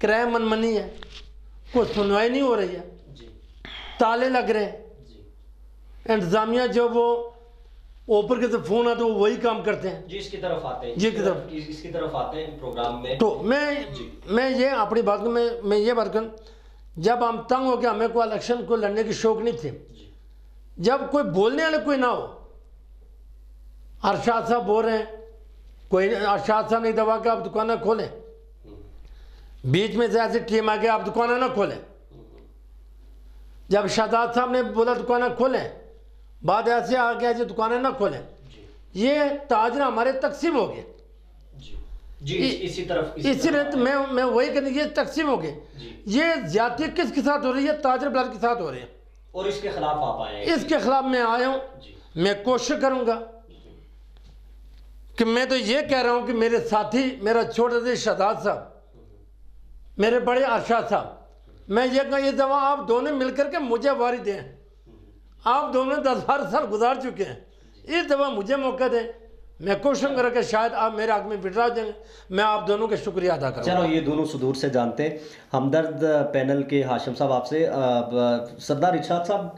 کرایہ منمنی ہے, کوئی سنوائی نہیں ہو رہی ہے, تالے لگ رہے ہیں. انتظامیہ جو وہ اوپر کے طرف فون آتا ہے وہ وہی کام کرتے ہیں. جی اس کی طرف آتے ہیں, جی کی طرف اس کی طرف آتے ہیں پروگرام میں. تو میں یہ اپنی بات کو میں یہ بات کروں, جب ہم تنگ ہو کے ہمیں کوئی الیکشن کو لڑنے کی شوق نہیں تھی, جب کوئی بولنے والے کوئی نہ ہو, ارشاد صاحب بول رہے ہیں, کوئی ارشاد صاحب نے دبا کہ آپ دکانیں کھولیں, بیچ میں سے ایسی ٹیم آ کے آپ دکانیں نہ کھولیں. جب شہزاد صاحب نے بولا دکانیں کھولیں, بعد ایسے آ گیا جو دکانیں نہ کھولیں, یہ تاجر ہمارے تقسیم ہو گئے. جی اسی طرف اسی لیے میں وہی کہنے یہ تقسیم ہو گئے. یہ زیادتی کس کے ساتھ ہو رہی ہے؟ تاجر بلاد کے ساتھ ہو رہی ہے, اور اس کے خلاف آپ آئے ہیں. اس کے خلاف میں آیا ہوں. میں کوشش کروں گا کہ میں تو یہ کہہ رہا ہوں کہ میرے ساتھی, میرا چھوٹا سے شہزاد صاحب, میرے بڑے ارشاد صاحب, میں یہ کہوں یہ دفعہ آپ دونوں مل کر کے مجھے واری دیں. آپ دونوں 10-12 سال گزار چکے ہیں, اس دفعہ مجھے موقع دیں. میں کوشش کروں کہ شاید آپ میرے حق میں وڈرا ہو جائیں. میں آپ دونوں کا شکریہ ادا کروں. چلو یہ دونوں صدور سے جانتے ہیں. ہمدرد پینل کے ہاشم صاحب آپ سے, سردار ارشاد صاحب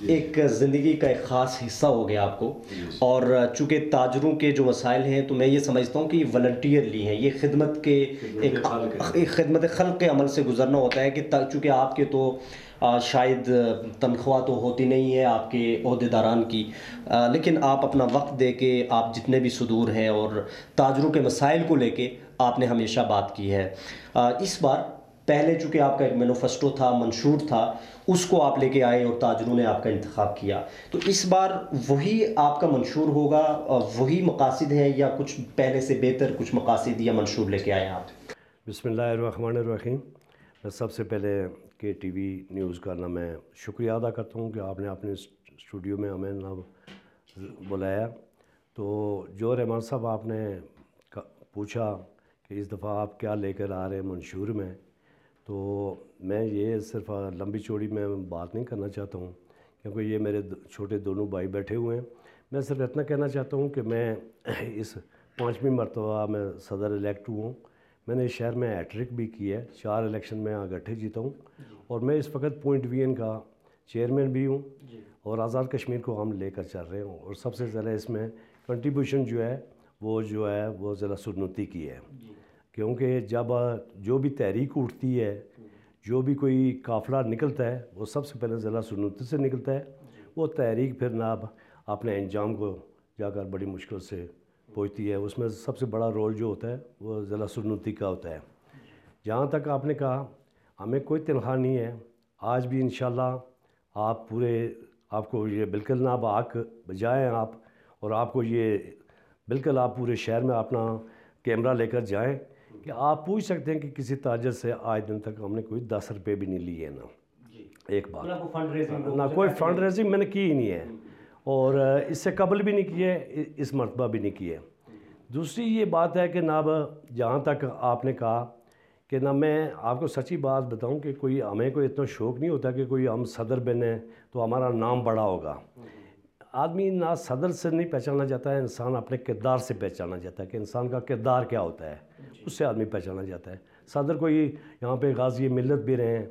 ایک زندگی کا ایک خاص حصہ ہو گیا آپ کو, اور چونکہ تاجروں کے جو مسائل ہیں تو میں یہ سمجھتا ہوں کہ یہ والنٹیئرلی ہیں, یہ خدمت کے ایک خدمت خلق کے عمل سے گزرنا ہوتا ہے, کہ چونکہ آپ کے تو شاید تنخواہ تو ہوتی نہیں ہے آپ کے عہدے داران کی, لیکن آپ اپنا وقت دے کے آپ جتنے بھی صدور ہیں اور تاجروں کے مسائل کو لے کے آپ نے ہمیشہ بات کی ہے. اس بار پہلے چونکہ آپ کا ایک مینوفیسٹو تھا, منشور تھا, اس کو آپ لے کے آئے اور تاجروں نے آپ کا انتخاب کیا, تو اس بار وہی آپ کا منشور ہوگا, وہی مقاصد ہیں, یا کچھ پہلے سے بہتر کچھ مقاصد یا منشور لے کے آئے آپ؟ بسم اللہ الرحمن الرحیم. میں سب سے پہلے کے ٹی وی نیوز کا میں شکریہ ادا کرتا ہوں کہ آپ نے اپنے اسٹوڈیو میں ہمیں بلایا. تو جو رحمان صاحب آپ نے پوچھا کہ اس دفعہ آپ کیا لے کر آ رہے ہیں منشور میں, تو میں یہ صرف لمبی چوڑی میں بات نہیں کرنا چاہتا ہوں, کیونکہ یہ میرے چھوٹے دونوں بھائی بیٹھے ہوئے ہیں. میں صرف اتنا کہنا چاہتا ہوں کہ میں اس 5ویں مرتبہ میں صدر الیکٹ ہوں. میں نے اس شہر میں ہیٹرک بھی کی ہے, 4 الیکشن میں اکٹھے جیتا ہوں, اور میں اس وقت پوائنٹ وی کا چیئرمین بھی ہوں, اور آزاد کشمیر کو ہم لے کر چل رہے ہوں. اور سب سے زیادہ اس میں کنٹریبیوشن جو ہے وہ ضلع سرنوتی کی ہے, کیونکہ جب جو بھی تحریک اٹھتی ہے, جو بھی کوئی قافلہ نکلتا ہے, وہ سب سے پہلے ضلع سرنوتی سے نکلتا ہے. وہ تحریک پھر ناب اپنے انجام کو جا کر بڑی مشکل سے پہنچتی ہے. اس میں سب سے بڑا رول جو ہوتا ہے وہ ضلع سرنوتی کا ہوتا ہے. جہاں تک آپ نے کہا ہمیں کوئی تنخواہ نہیں ہے, آج بھی انشاءاللہ آپ کو یہ بالکل ناب آنکھ بجائیں آپ, اور آپ کو یہ بالکل آپ پورے شہر میں اپنا کیمرہ لے کر جائیں کہ آپ پوچھ سکتے ہیں کہ کسی تاجر سے آج دن تک ہم نے کوئی 10 روپے بھی نہیں لیے نا. ایک بات نہ کوئی فنڈ ریزنگ میں نے کی ہی نہیں ہے, اور اس سے قبل بھی نہیں کیے, اس مرتبہ بھی نہیں کیے. دوسری یہ بات ہے کہ ناب جہاں تک آپ نے کہا کہ نہ, میں آپ کو سچی بات بتاؤں کہ ہمیں کوئی اتنا شوق نہیں ہوتا کہ کوئی ہم صدر بنیں تو ہمارا نام بڑا ہوگا. آدمی نہ صدر سے نہیں پہچانا جاتا ہے, انسان اپنے کردار سے پہچانا جاتا ہے کہ انسان کا کردار کیا ہوتا ہے, اس سے آدمی پہچانا جاتا ہے. صدر کوئی یہاں پہ غازی ملت بھی رہے ہیں,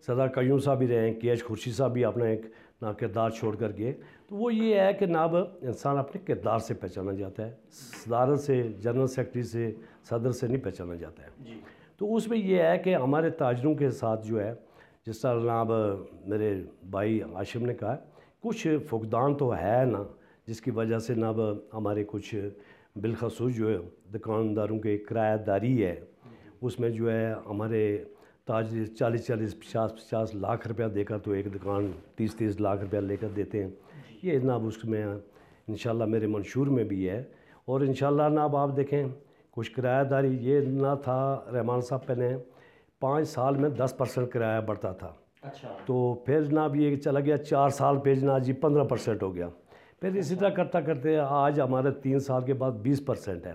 صدر قیوم صاحب بھی رہے ہیں, کے ایچ خورشید صاحب بھی اپنا ایک نا کردار چھوڑ کر گئے. تو وہ یہ ہے کہ ناب انسان اپنے کردار سے پہچانا جاتا ہے, صدارت سے, جنرل سیکرٹری سے, صدر سے نہیں پہچانا جاتا ہے. تو اس میں یہ ہے کہ ہمارے تاجروں کے ساتھ جو ہے, جس طرح جناب میرے بھائی ہاشم نے کہا, کچھ فقدان تو ہے نا, جس کی وجہ سے ناب ہمارے کچھ بالخصوص جو ہے دکانداروں کے کرایہ داری ہے, اس میں جو ہے ہمارے تاجر 40-50 لاکھ روپیہ دے کر تو ایک دکان 30 لاکھ روپیہ لے کر دیتے ہیں. یہ ناب اس میں انشاءاللہ میرے منشور میں بھی ہے. اور انشاءاللہ ناب آپ دیکھیں کچھ کرایہ داری یہ نہ تھا رحمان صاحب, پہلے 5 سال میں 10% کرایہ بڑھتا تھا, تو پھر جناب یہ چلا گیا 4 سال پہ جناب جی 15% ہو گیا, پھر اسی طرح کرتا کرتے آج ہمارے 3 سال کے بعد 20% ہے.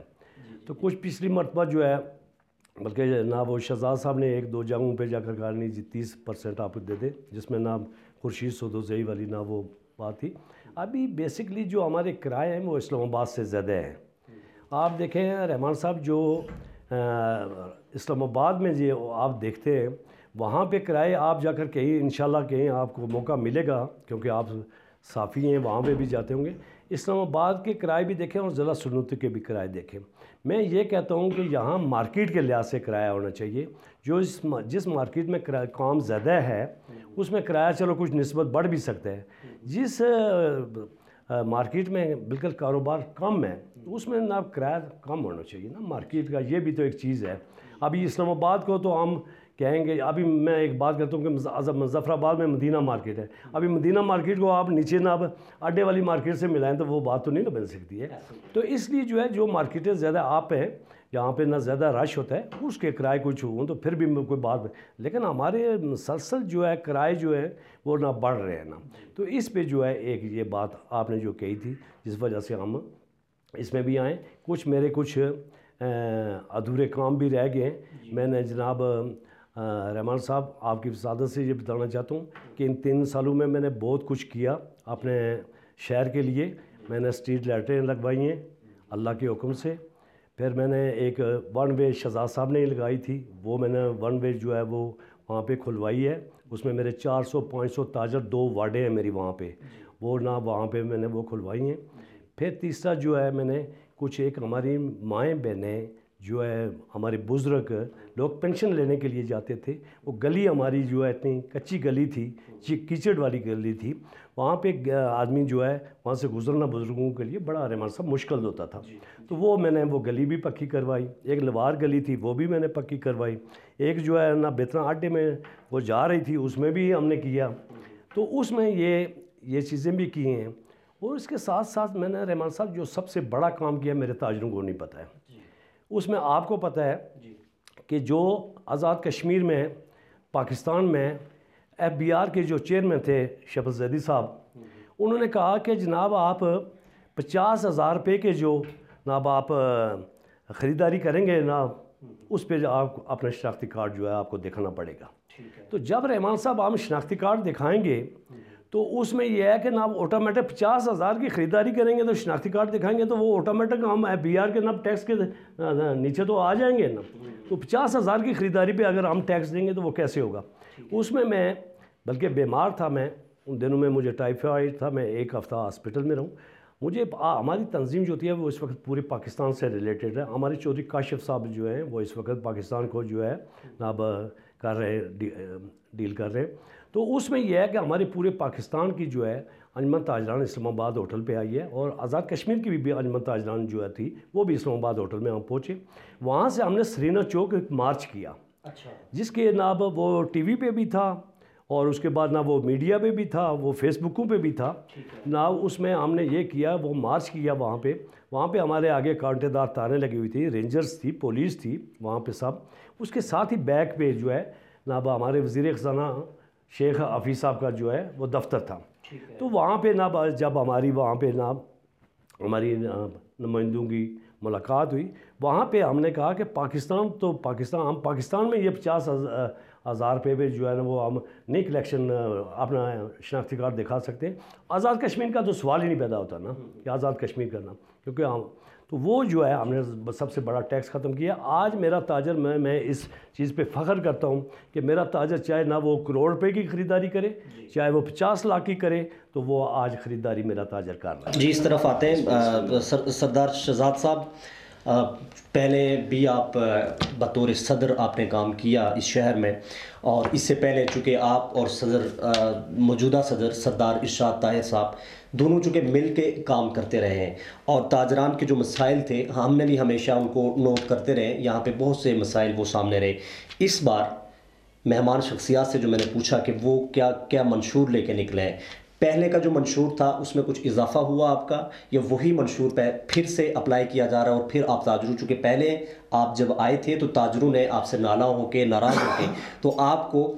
تو کچھ پچھلی مرتبہ جو ہے بلکہ جناب وہ شہزاد صاحب نے 1-2 جگہوں پہ جا کر کہا نہیں جی 30% آپ دے دیں, جس میں نام خورشید سودوزئی والی نہ وہ بات تھی. ابھی بیسکلی جو ہمارے کرائے ہیں وہ اسلام آباد سے زیادہ ہیں. آپ دیکھیں رحمان صاحب جو اسلام آباد میں جو آپ دیکھتے ہیں وہاں پہ کرائے آپ جا کر کہیں انشاءاللہ کہیں آپ کو موقع ملے گا کیونکہ آپ صافی ہیں وہاں پہ بھی جاتے ہوں گے، اسلام آباد کے کرائے بھی دیکھیں اور ضلع سنوتی کے بھی کرائے دیکھیں۔ میں یہ کہتا ہوں کہ یہاں مارکیٹ کے لحاظ سے کرایہ ہونا چاہیے، جو جس مارکیٹ میں کام زیادہ ہے اس میں کرایہ چلو کچھ نسبت بڑھ بھی سکتا ہے، جس مارکیٹ میں بالکل کاروبار کم ہے اس میں نا کرایہ کم ہونا چاہیے نا مارکیٹ کا، یہ بھی تو ایک چیز ہے۔ ابھی اسلام آباد کو تو ہم کہیں گے، ابھی میں ایک بات کرتا ہوں کہ مظفر آباد میں مدینہ مارکیٹ ہے، ابھی مدینہ مارکیٹ کو آپ نیچے نہ اب اڈے والی مارکیٹ سے ملائیں تو وہ بات تو نہیں نا بن سکتی ہے۔ تو اس لیے جو ہے جو مارکیٹیں زیادہ آپ ہیں جہاں پہ نہ زیادہ رش ہوتا ہے اس کے کرائے کچھ ہوں تو پھر بھی کوئی بات، لیکن ہمارے مسلسل جو ہے کرائے جو ہے وہ نہ بڑھ رہے ہیں نا، تو اس پہ جو ہے ایک یہ بات آپ نے جو کہی تھی جس وجہ سے ہم اس میں بھی آئیں۔ کچھ میرے کچھ ادھورے کام بھی رہ گئے ہیں۔ میں نے جناب رحمان صاحب آپ کی وسادت سے یہ بتانا چاہتا ہوں کہ ان 3 سالوں میں نے بہت کچھ کیا اپنے شہر کے لیے۔ میں نے اسٹریٹ لائٹیں لگوائی ہیں اللہ کے حکم سے، پھر میں نے ایک 1 وے شہزاد صاحب نے لگائی تھی، وہ میں نے 1 وے جو ہے وہ وہاں پہ کھلوائی ہے، اس میں میرے 400-500 تاجر 2 وارڈیں ہیں میری وہاں پہ، وہ نہ وہاں پہ میں نے وہ کھلوائی ہیں۔ پھر تیسرا جو ہے میں نے کچھ ایک ہماری مائیں بہنیں جو ہے ہمارے بزرگ لوگ پینشن لینے کے لیے جاتے تھے، وہ گلی ہماری جو ہے اتنی کچی گلی تھی، کیچڑ والی گلی تھی، وہاں پہ آدمی جو ہے وہاں سے گزرنا بزرگوں کے لیے بڑا رحمان صاحب مشکل ہوتا تھا، تو وہ میں نے وہ گلی بھی پکی کروائی۔ ایک لوار گلی تھی وہ بھی میں نے پکی کروائی، ایک جو ہے نا بیتنا اڈے میں وہ جا رہی تھی اس میں بھی ہم نے کیا، تو اس میں یہ چیزیں بھی کی ہیں۔ اور اس کے ساتھ ساتھ میں نے رحمان صاحب جو سب سے بڑا کام کیا میرے تاجروں کو نہیں پتہ ہے، اس میں آپ کو پتہ ہے کہ جو آزاد کشمیر میں پاکستان میں FBR کے جو چیئرمین تھے شفیع زیدی صاحب، انہوں نے کہا کہ جناب آپ 50,000 روپے کے جو جناب آپ خریداری کریں گے نا اس پہ آپ اپنا شناختی کارڈ جو ہے آپ کو دکھانا پڑے گا۔ تو جب رحمان صاحب ہم شناختی کارڈ دکھائیں گے تو اس میں یہ ہے کہ نا آٹومیٹک 50,000 کی خریداری کریں گے تو شناختی کارڈ دکھائیں گے تو وہ آٹومیٹک ہم FBR کے نا ٹیکس کے نیچے تو آ جائیں گے نا، تو 50,000 کی خریداری پہ اگر ہم ٹیکس دیں گے تو وہ کیسے ہوگا۔ اس میں بلکہ بیمار تھا، میں ان دنوں میں مجھے ٹائیفائڈ تھا، میں 1 ہفتہ ہاسپٹل میں رہوں۔ مجھے ہماری تنظیم جو ہوتی ہے وہ اس وقت پورے پاکستان سے ریلیٹڈ ہے، ہمارے چودھری کاشف صاحب جو ہیں وہ اس وقت پاکستان کو جو ہے اب کر رہے ڈیل کر رہے ہیں، تو اس میں یہ ہے کہ ہمارے پورے پاکستان کی جو ہے انجمن تاجران اسلام آباد ہوٹل پہ آئی ہے، اور آزاد کشمیر کی بھی انجمن تاجران جو ہے تھی وہ بھی اسلام آباد ہوٹل میں ہم پہنچے۔ وہاں سے ہم نے سرینا چوک ایک مارچ کیا، جس کے ناب وہ ٹی وی پہ بھی تھا اور اس کے بعد نہ وہ میڈیا پہ بھی تھا، وہ فیس بکوں پہ بھی تھا نہ، اس میں ہم نے یہ کیا وہ مارچ کیا وہاں پہ ہمارے آگے کانٹے دار تاریں لگی ہوئی تھی، رینجرز تھی، پولیس تھی وہاں پہ سب، اس کے ساتھ ہی بیک پہ جو ہے ناب ہمارے وزیر خزانہ شیخ حفیظ صاحب کا جو ہے وہ دفتر تھا، تو وہاں پہ نا جب ہماری وہاں پہ نا ہماری نمائندوں کی ملاقات ہوئی، وہاں پہ ہم نے کہا کہ ہم پاکستان میں یہ 50,000 روپے پہ جو ہے نا وہ ہم نہیں کلیکشن اپنا شناختی کارڈ دکھا سکتے ہیں۔ آزاد کشمیر کا تو سوال ہی نہیں پیدا ہوتا نا کہ آزاد کشمیر کرنا، کیونکہ ہم تو وہ جو ہے ہم نے سب سے بڑا ٹیکس ختم کیا۔ آج میرا تاجر میں اس چیز پہ فخر کرتا ہوں کہ میرا تاجر چاہے نہ وہ کروڑ روپے کی خریداری کرے چاہے وہ 50 لاکھ کی کرے تو وہ آج خریداری میرا تاجر کر رہا ہے۔ جی اس طرف آتے ہیں سردار شہزاد صاحب، پہلے بھی آپ بطور صدر آپ نے کام کیا اس شہر میں، اور اس سے پہلے چونکہ آپ اور موجودہ صدر سردار ارشاد طاہر صاحب دونوں چونکہ مل کے کام کرتے رہے ہیں، اور تاجران کے جو مسائل تھے ہم نے بھی ہمیشہ ان کو نوٹ کرتے رہے، یہاں پہ بہت سے مسائل وہ سامنے رہے۔ اس بار مہمان شخصیات سے جو میں نے پوچھا کہ وہ کیا منشور لے کے نکلے ہیں، پہلے کا جو منشور تھا اس میں کچھ اضافہ ہوا آپ کا، یا وہی منشور پہ پھر سے اپلائی کیا جا رہا ہے، اور پھر آپ تاجروں چونکہ پہلے آپ جب آئے تھے تو تاجروں نے آپ سے نالاں ہو کے ناراض ہو کے تو آپ کو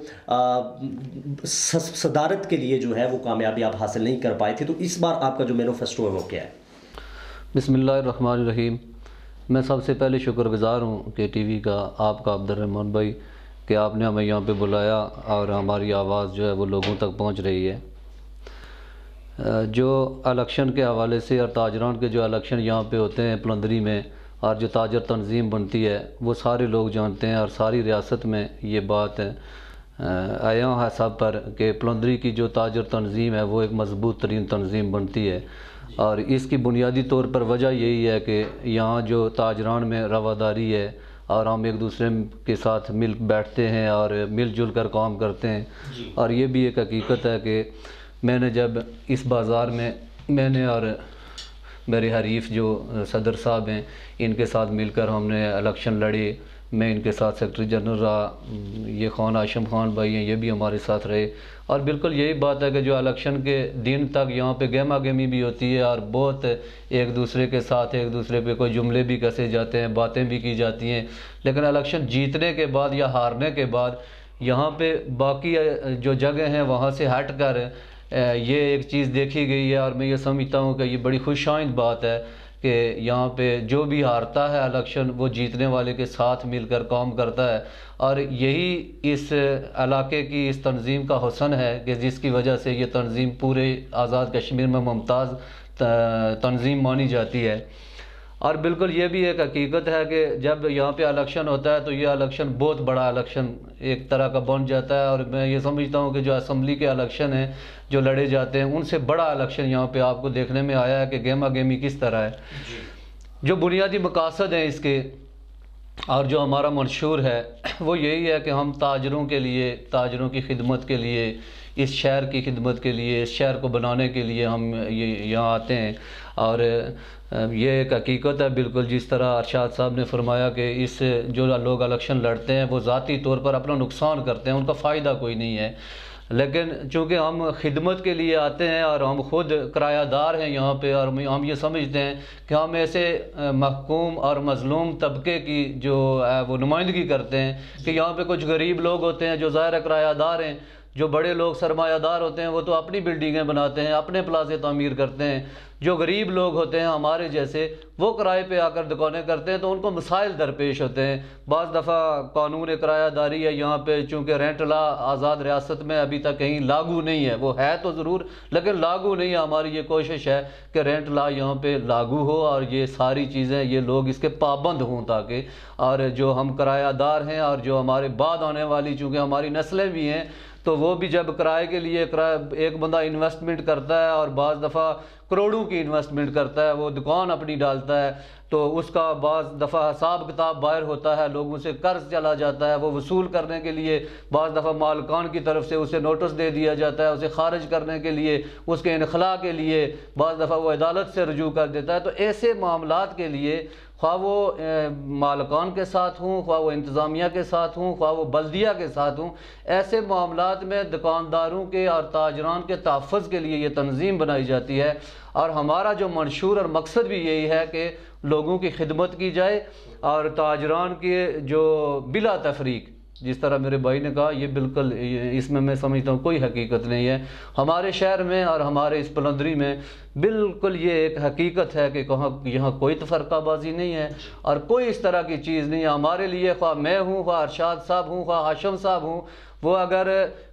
صدارت کے لیے جو ہے وہ کامیابی آپ حاصل نہیں کر پائے تھے، تو اس بار آپ کا جو مینیفیسٹو ہے وہ کیا ہے؟ بسم اللہ الرحمن الرحیم۔ میں سب سے پہلے شکر گزار ہوں کہ ٹی وی کا آپ کا عبد الرحمن بھائی کہ آپ نے ہمیں یہاں پہ بلایا اور ہماری آواز جو ہے وہ لوگوں تک پہنچ رہی ہے۔ جو الیکشن کے حوالے سے اور تاجران کے جو الیکشن یہاں پہ ہوتے ہیں پلندری میں، اور جو تاجر تنظیم بنتی ہے وہ سارے لوگ جانتے ہیں اور ساری ریاست میں یہ بات آیا ہے سب پر کہ پلندری کی جو تاجر تنظیم ہے وہ ایک مضبوط ترین تنظیم بنتی ہے، اور اس کی بنیادی طور پر وجہ یہی ہے کہ یہاں جو تاجران میں رواداری ہے اور ہم ایک دوسرے کے ساتھ مل بیٹھتے ہیں اور مل جل کر کام کرتے ہیں۔ اور یہ بھی ایک حقیقت ہے کہ میں نے جب اس بازار میں نے اور میرے حریف جو صدر صاحب ہیں ان کے ساتھ مل کر ہم نے الیکشن لڑے، میں ان کے ساتھ سیکرٹری جنرل رہا، یہ خان ہاشم خان بھائی ہیں یہ بھی ہمارے ساتھ رہے، اور بالکل یہی بات ہے کہ جو الیکشن کے دن تک یہاں پہ گہما گہمی بھی ہوتی ہے اور بہت ایک دوسرے کے ساتھ ایک دوسرے پہ کوئی جملے بھی کسے جاتے ہیں، باتیں بھی کی جاتی ہیں، لیکن الیکشن جیتنے کے بعد یا ہارنے کے بعد یہاں پہ باقی جو جگہ ہیں وہاں سے ہٹ کر یہ ایک چیز دیکھی گئی ہے، اور میں یہ سمجھتا ہوں کہ یہ بڑی خوش آئند بات ہے کہ یہاں پہ جو بھی ہارتا ہے الیکشن وہ جیتنے والے کے ساتھ مل کر کام کرتا ہے، اور یہی اس علاقے کی اس تنظیم کا حسن ہے کہ جس کی وجہ سے یہ تنظیم پورے آزاد کشمیر میں ممتاز تنظیم مانی جاتی ہے۔ اور بالکل یہ بھی ایک حقیقت ہے کہ جب یہاں پہ الیکشن ہوتا ہے تو یہ الیکشن بہت بڑا الیکشن ایک طرح کا بن جاتا ہے، اور میں یہ سمجھتا ہوں کہ جو اسمبلی کے الیکشن ہیں جو لڑے جاتے ہیں ان سے بڑا الیکشن یہاں پہ آپ کو دیکھنے میں آیا ہے کہ گہما گہمی کس طرح ہے۔ جو بنیادی مقاصد ہیں اس کے اور جو ہمارا منشور ہے وہ یہی ہے کہ ہم تاجروں کے لیے، تاجروں کی خدمت کے لیے، اس شہر کی خدمت کے لیے، اس شہر کو بنانے کے لیے ہم یہاں آتے ہیں، اور یہ ایک حقیقت ہے بالکل جس طرح ارشاد صاحب نے فرمایا کہ اس جو لوگ الیکشن لڑتے ہیں وہ ذاتی طور پر اپنا نقصان کرتے ہیں، ان کا فائدہ کوئی نہیں ہے، لیکن چونکہ ہم خدمت کے لیے آتے ہیں اور ہم خود کرایہ دار ہیں یہاں پہ، اور ہم یہ سمجھتے ہیں کہ ہم ایسے محکوم اور مظلوم طبقے کی جو وہ نمائندگی کرتے ہیں کہ یہاں پہ کچھ غریب لوگ ہوتے ہیں جو ظاہر کرایہ دار ہیں، جو بڑے لوگ سرمایہ دار ہوتے ہیں وہ تو اپنی بلڈنگیں بناتے ہیں، اپنے پلازے تعمیر کرتے ہیں، جو غریب لوگ ہوتے ہیں ہمارے جیسے وہ کرائے پہ آ کر دکانیں کرتے ہیں تو ان کو مسائل درپیش ہوتے ہیں۔ بعض دفعہ قانون کرایہ داری ہے یہاں پہ، چونکہ رینٹ لا آزاد ریاست میں ابھی تک کہیں لاگو نہیں ہے، وہ ہے تو ضرور لیکن لاگو نہیں ہے۔ ہماری یہ کوشش ہے کہ رینٹ لا یہاں پہ لاگو ہو اور یہ ساری چیزیں یہ لوگ اس کے پابند ہوں تاکہ، اور جو ہم کرایہ دار ہیں اور جو ہمارے بعد آنے والی چونکہ ہماری نسلیں بھی ہیں تو وہ بھی جب کرائے کے لیے ایک بندہ انویسٹمنٹ کرتا ہے اور بعض دفعہ کروڑوں کی انویسٹمنٹ کرتا ہے، وہ دکان اپنی ڈالتا ہے تو اس کا بعض دفعہ حساب کتاب باہر ہوتا ہے، لوگوں سے قرض چلا جاتا ہے، وہ وصول کرنے کے لیے بعض دفعہ مالکان کی طرف سے اسے نوٹس دے دیا جاتا ہے، اسے خارج کرنے کے لیے، اس کے انخلاء کے لیے بعض دفعہ وہ عدالت سے رجوع کر دیتا ہے۔ تو ایسے معاملات کے لیے خواہ وہ مالکان کے ساتھ ہوں، خواہ وہ انتظامیہ کے ساتھ ہوں، خواہ وہ بلدیہ کے ساتھ ہوں، ایسے معاملات میں دکانداروں کے اور تاجران کے تحفظ کے لیے یہ تنظیم بنائی جاتی ہے، اور ہمارا جو منشور اور مقصد بھی یہی ہے کہ لوگوں کی خدمت کی جائے اور تاجران کے جو بلا تفریق، جس طرح میرے بھائی نے کہا یہ بالکل اس میں سمجھتا ہوں کوئی حقیقت نہیں ہے، ہمارے شہر میں اور ہمارے اس پلندری میں بالکل یہ ایک حقیقت ہے کہ یہاں کوئی تفرقہ بازی نہیں ہے اور کوئی اس طرح کی چیز نہیں ہے۔ ہمارے لیے خواہ میں ہوں، خواہ ارشاد صاحب ہوں، خواہ ہاشم صاحب ہوں، وہ اگر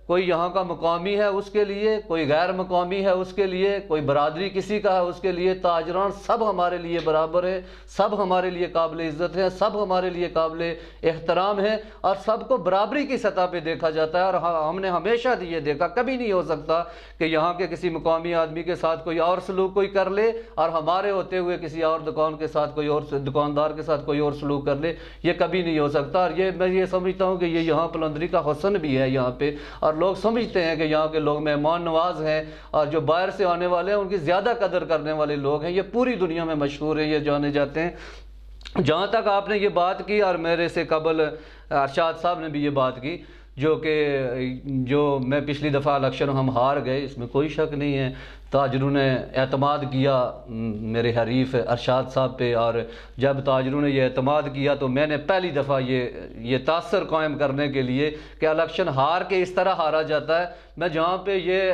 کوئی یہاں کا مقامی ہے اس کے لیے، کوئی غیر مقامی ہے اس کے لیے، کوئی برادری کسی کا ہے اس کے لیے، تاجران سب ہمارے لیے برابر ہیں، سب ہمارے لیے قابل عزت ہیں، سب ہمارے لیے قابل احترام ہیں، اور سب کو برابری کی سطح پہ دیکھا جاتا ہے۔ اور ہم نے ہمیشہ یہ دیکھا، کبھی نہیں ہو سکتا کہ یہاں کے کسی مقامی آدمی کے ساتھ کوئی اور سلوک کوئی کر لے اور ہمارے ہوتے ہوئے کسی اور دکان کے ساتھ کوئی اور دکاندار کے ساتھ کوئی اور سلوک کر لے، یہ کبھی نہیں ہو سکتا۔ اور یہ میں یہ سمجھتا ہوں کہ یہ یہاں پلندری کا حسن بھی ہے یہاں پہ، اور لوگ سمجھتے ہیں کہ یہاں کے لوگ مہمان نواز ہیں اور جو باہر سے آنے والے ہیں ان کی زیادہ قدر کرنے والے لوگ ہیں، یہ پوری دنیا میں مشہور ہیں، یہ جانے جاتے ہیں۔ جہاں تک آپ نے یہ بات کی اور میرے سے قبل ارشاد صاحب نے بھی یہ بات کی جو میں پچھلی دفعہ الیکشن ہم ہار گئے، اس میں کوئی شک نہیں ہے، تاجروں نے اعتماد کیا میرے حریف ارشاد صاحب پہ، اور جب تاجروں نے یہ اعتماد کیا تو میں نے پہلی دفعہ یہ تاثر قائم کرنے کے لیے کہ الیکشن ہار کے اس طرح ہارا جاتا ہے، میں جہاں پہ یہ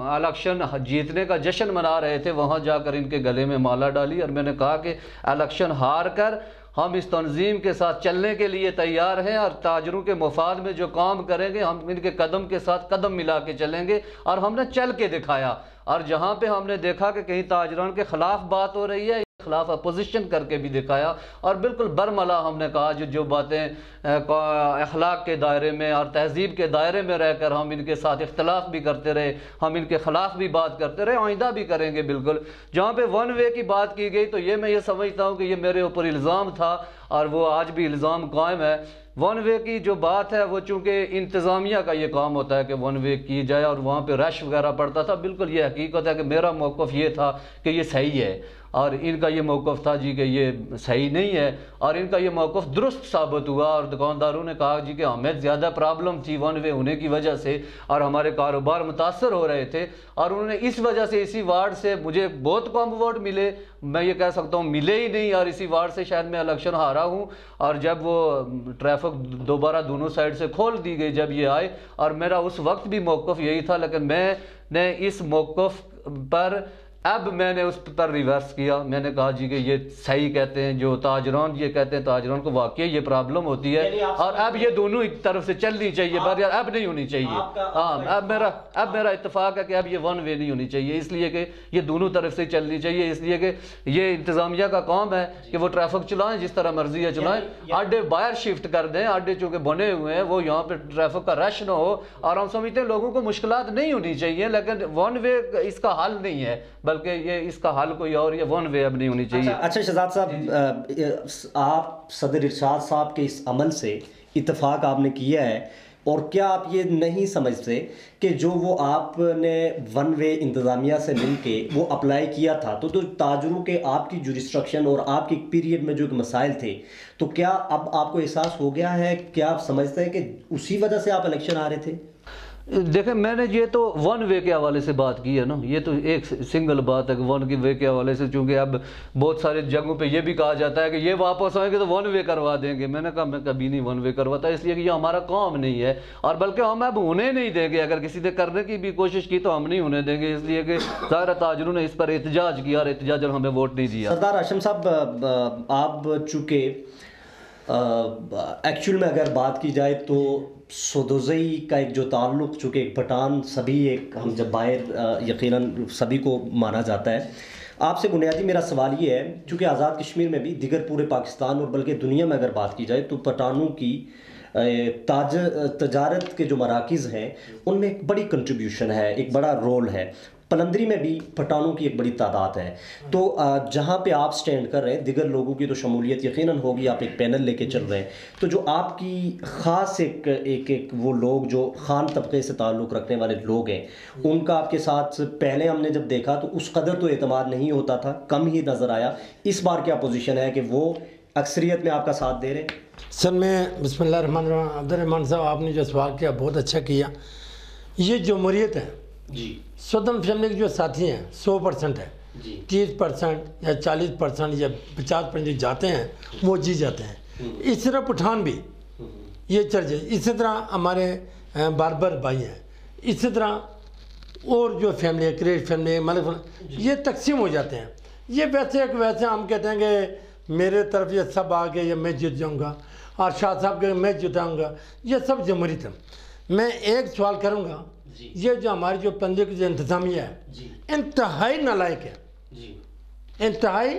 الیکشن جیتنے کا جشن منا رہے تھے وہاں جا کر ان کے گلے میں مالا ڈالی اور میں نے کہا کہ الیکشن ہار کر ہم اس تنظیم کے ساتھ چلنے کے لیے تیار ہیں اور تاجروں کے مفاد میں جو کام کریں گے ہم ان کے قدم کے ساتھ قدم ملا کے چلیں گے، اور ہم نے چل کے دکھایا۔ اور جہاں پہ ہم نے دیکھا کہ کہیں تاجران کے خلاف بات ہو رہی ہے خلاف اپوزیشن کر کے بھی دکھایا، اور بالکل برملا ہم نے کہا جو باتیں اخلاق کے دائرے میں اور تہذیب کے دائرے میں رہ کر ہم ان کے ساتھ اختلاف بھی کرتے رہے، ہم ان کے خلاف بھی بات کرتے رہے، آئندہ بھی کریں گے بالکل۔ جہاں پہ ون وے کی بات کی گئی تو یہ میں یہ سمجھتا ہوں کہ یہ میرے اوپر الزام تھا اور وہ آج بھی الزام قائم ہے۔ ون وے کی جو بات ہے وہ چونکہ انتظامیہ کا یہ کام ہوتا ہے کہ ون وے کی جائے، اور وہاں پہ رش وغیرہ پڑتا تھا، بالکل یہ حقیقت ہے کہ میرا موقف یہ تھا کہ یہ صحیح ہے، اور ان کا یہ موقف تھا جی کہ یہ صحیح نہیں ہے، اور ان کا یہ موقف درست ثابت ہوا، اور دکانداروں نے کہا جی کہ ہمیں زیادہ پرابلم تھی ون وے ہونے کی وجہ سے اور ہمارے کاروبار متاثر ہو رہے تھے، اور انہوں نے اس وجہ سے اسی وارڈ سے مجھے بہت کم ووٹ ملے، میں یہ کہہ سکتا ہوں ملے ہی نہیں، اور اسی وارڈ سے شاید میں الیکشن ہارا ہوں۔ اور جب وہ ٹریفک دوبارہ دونوں سائڈ سے کھول دی گئی جب یہ آئے، اور میرا اس وقت بھی موقف یہی تھا، لیکن میں نے اس موقف پر اب میں نے اس پر ریورس کیا، میں نے کہا جی کہ یہ صحیح کہتے ہیں جو تاجران یہ کہتے ہیں، تاجران کو واقعی یہ پرابلم ہوتی ہے، اور اب یہ دونوں ایک طرف سے چلنی چاہیے، اب نہیں ہونی چاہیے۔ ہاں اب میرا اتفاق ہے کہ اب یہ ون وے نہیں ہونی چاہیے، اس لیے کہ یہ دونوں طرف سے چلنی چاہیے، اس لیے کہ یہ انتظامیہ کا کام ہے کہ وہ ٹریفک چلائیں جس طرح مرضی ہے چلائیں، اڈے باہر شفٹ کر دیں، اڈے چونکہ بنے ہوئے ہیں وہ یہاں پہ ٹریفک کا رش نہ ہو، اور ہم سمجھتے ہیں لوگوں کو مشکلات نہیں ہونی چاہیے، لیکن ون وے اس کا حل نہیں ہے، بلکہ یہ اس کا حل کوئی اور، یہ ون وے اب نہیں ہونی چاہیے۔ اچھا شہزاد صاحب، آپ صدر ارشاد صاحب کے اس عمل سے اتفاق آپ نے کیا ہے، اور کیا آپ یہ نہیں سمجھتے کہ جو وہ آپ نے ون وے انتظامیہ سے مل کے وہ اپلائی کیا تھا تو تاجروں کے آپ کی جو ریسٹرکشن اور آپ کی پیریڈ میں جو مسائل تھے، تو کیا اب آپ کو احساس ہو گیا ہے، کیا آپ سمجھتے ہیں کہ اسی وجہ سے آپ الیکشن آ رہے تھے؟ دیکھیں میں نے یہ تو ون وے کے حوالے سے بات کی ہے نا، یہ تو ایک سنگل بات ہے کہ ون وے کے حوالے سے، چونکہ اب بہت سارے جگہوں پہ یہ بھی کہا جاتا ہے کہ یہ واپس آئیں گے تو ون وے کروا دیں گے، میں نے کہا میں کبھی نہیں ون وے کرواتا، اس لیے کہ یہ ہمارا کام نہیں ہے، اور بلکہ ہم اب ہونے نہیں دیں گے، اگر کسی نے کرنے کی بھی کوشش کی تو ہم نہیں ہونے دیں گے، اس لیے کہ ظاہر تاجروں نے اس پر احتجاج کیا اور احتجاجاً ہمیں ووٹ نہیں دیا۔ سردار ہاشم صاحب، آپ چونکہ ایکچول میں اگر بات کی جائے تو سدوزئی کا ایک جو تعلق، چونکہ ایک پٹھان سبھی ایک ہم جب باہر یقیناً سبھی کو مانا جاتا ہے، آپ سے بنیادی میرا سوال یہ ہے، چونکہ آزاد کشمیر میں بھی دیگر پورے پاکستان اور بلکہ دنیا میں اگر بات کی جائے تو پٹھانوں کی تجارت کے جو مراکز ہیں ان میں ایک بڑی کنٹریبیوشن ہے، ایک بڑا رول ہے، پلندری میں بھی پٹھانوں کی ایک بڑی تعداد ہے، تو جہاں پہ آپ سٹینڈ کر رہے ہیں دیگر لوگوں کی تو شمولیت یقیناً ہوگی، آپ ایک پینل لے کے چل رہے ہیں، تو جو آپ کی خاص ایک وہ لوگ جو خان طبقے سے تعلق رکھنے والے لوگ ہیں، ان کا آپ کے ساتھ پہلے ہم نے جب دیکھا تو اس قدر تو اعتماد نہیں ہوتا تھا، کم ہی نظر آیا، اس بار کیا پوزیشن ہے کہ وہ اکثریت میں آپ کا ساتھ دے رہے ہیں؟ سر میں بسم اللہ الرحمن الرحیم، عبد الرحمان صاحب آپ نے جو سوال کیا بہت اچھا کیا۔ یہ جمہوریت ہے جی، سدم فیملی کے جو ساتھی ہیں 100% ہے، 30% یا 40% یا 50% جاتے ہیں وہ جی جاتے ہیں، اس طرح پٹھان بھی یہ چل جائے، اسی طرح ہمارے باربر بھائی ہیں، اسی طرح اور جو فیملی ہے کریٹ فیملی ہے، ملک فیملی، یہ تقسیم ہو جاتے ہیں۔ یہ ویسے ہم کہتے ہیں کہ میرے طرف یہ سب آ گئے یا میں جیت جاؤں گا، اور شاہ صاحب کہ میں جتاؤں گا، یہ سب جمہوریت ہے۔ میں ایک سوال کروں گا، یہ جو ہماری جو پنجے کی جو انتظامیہ ہے انتہائی نالائق ہے، انتہائی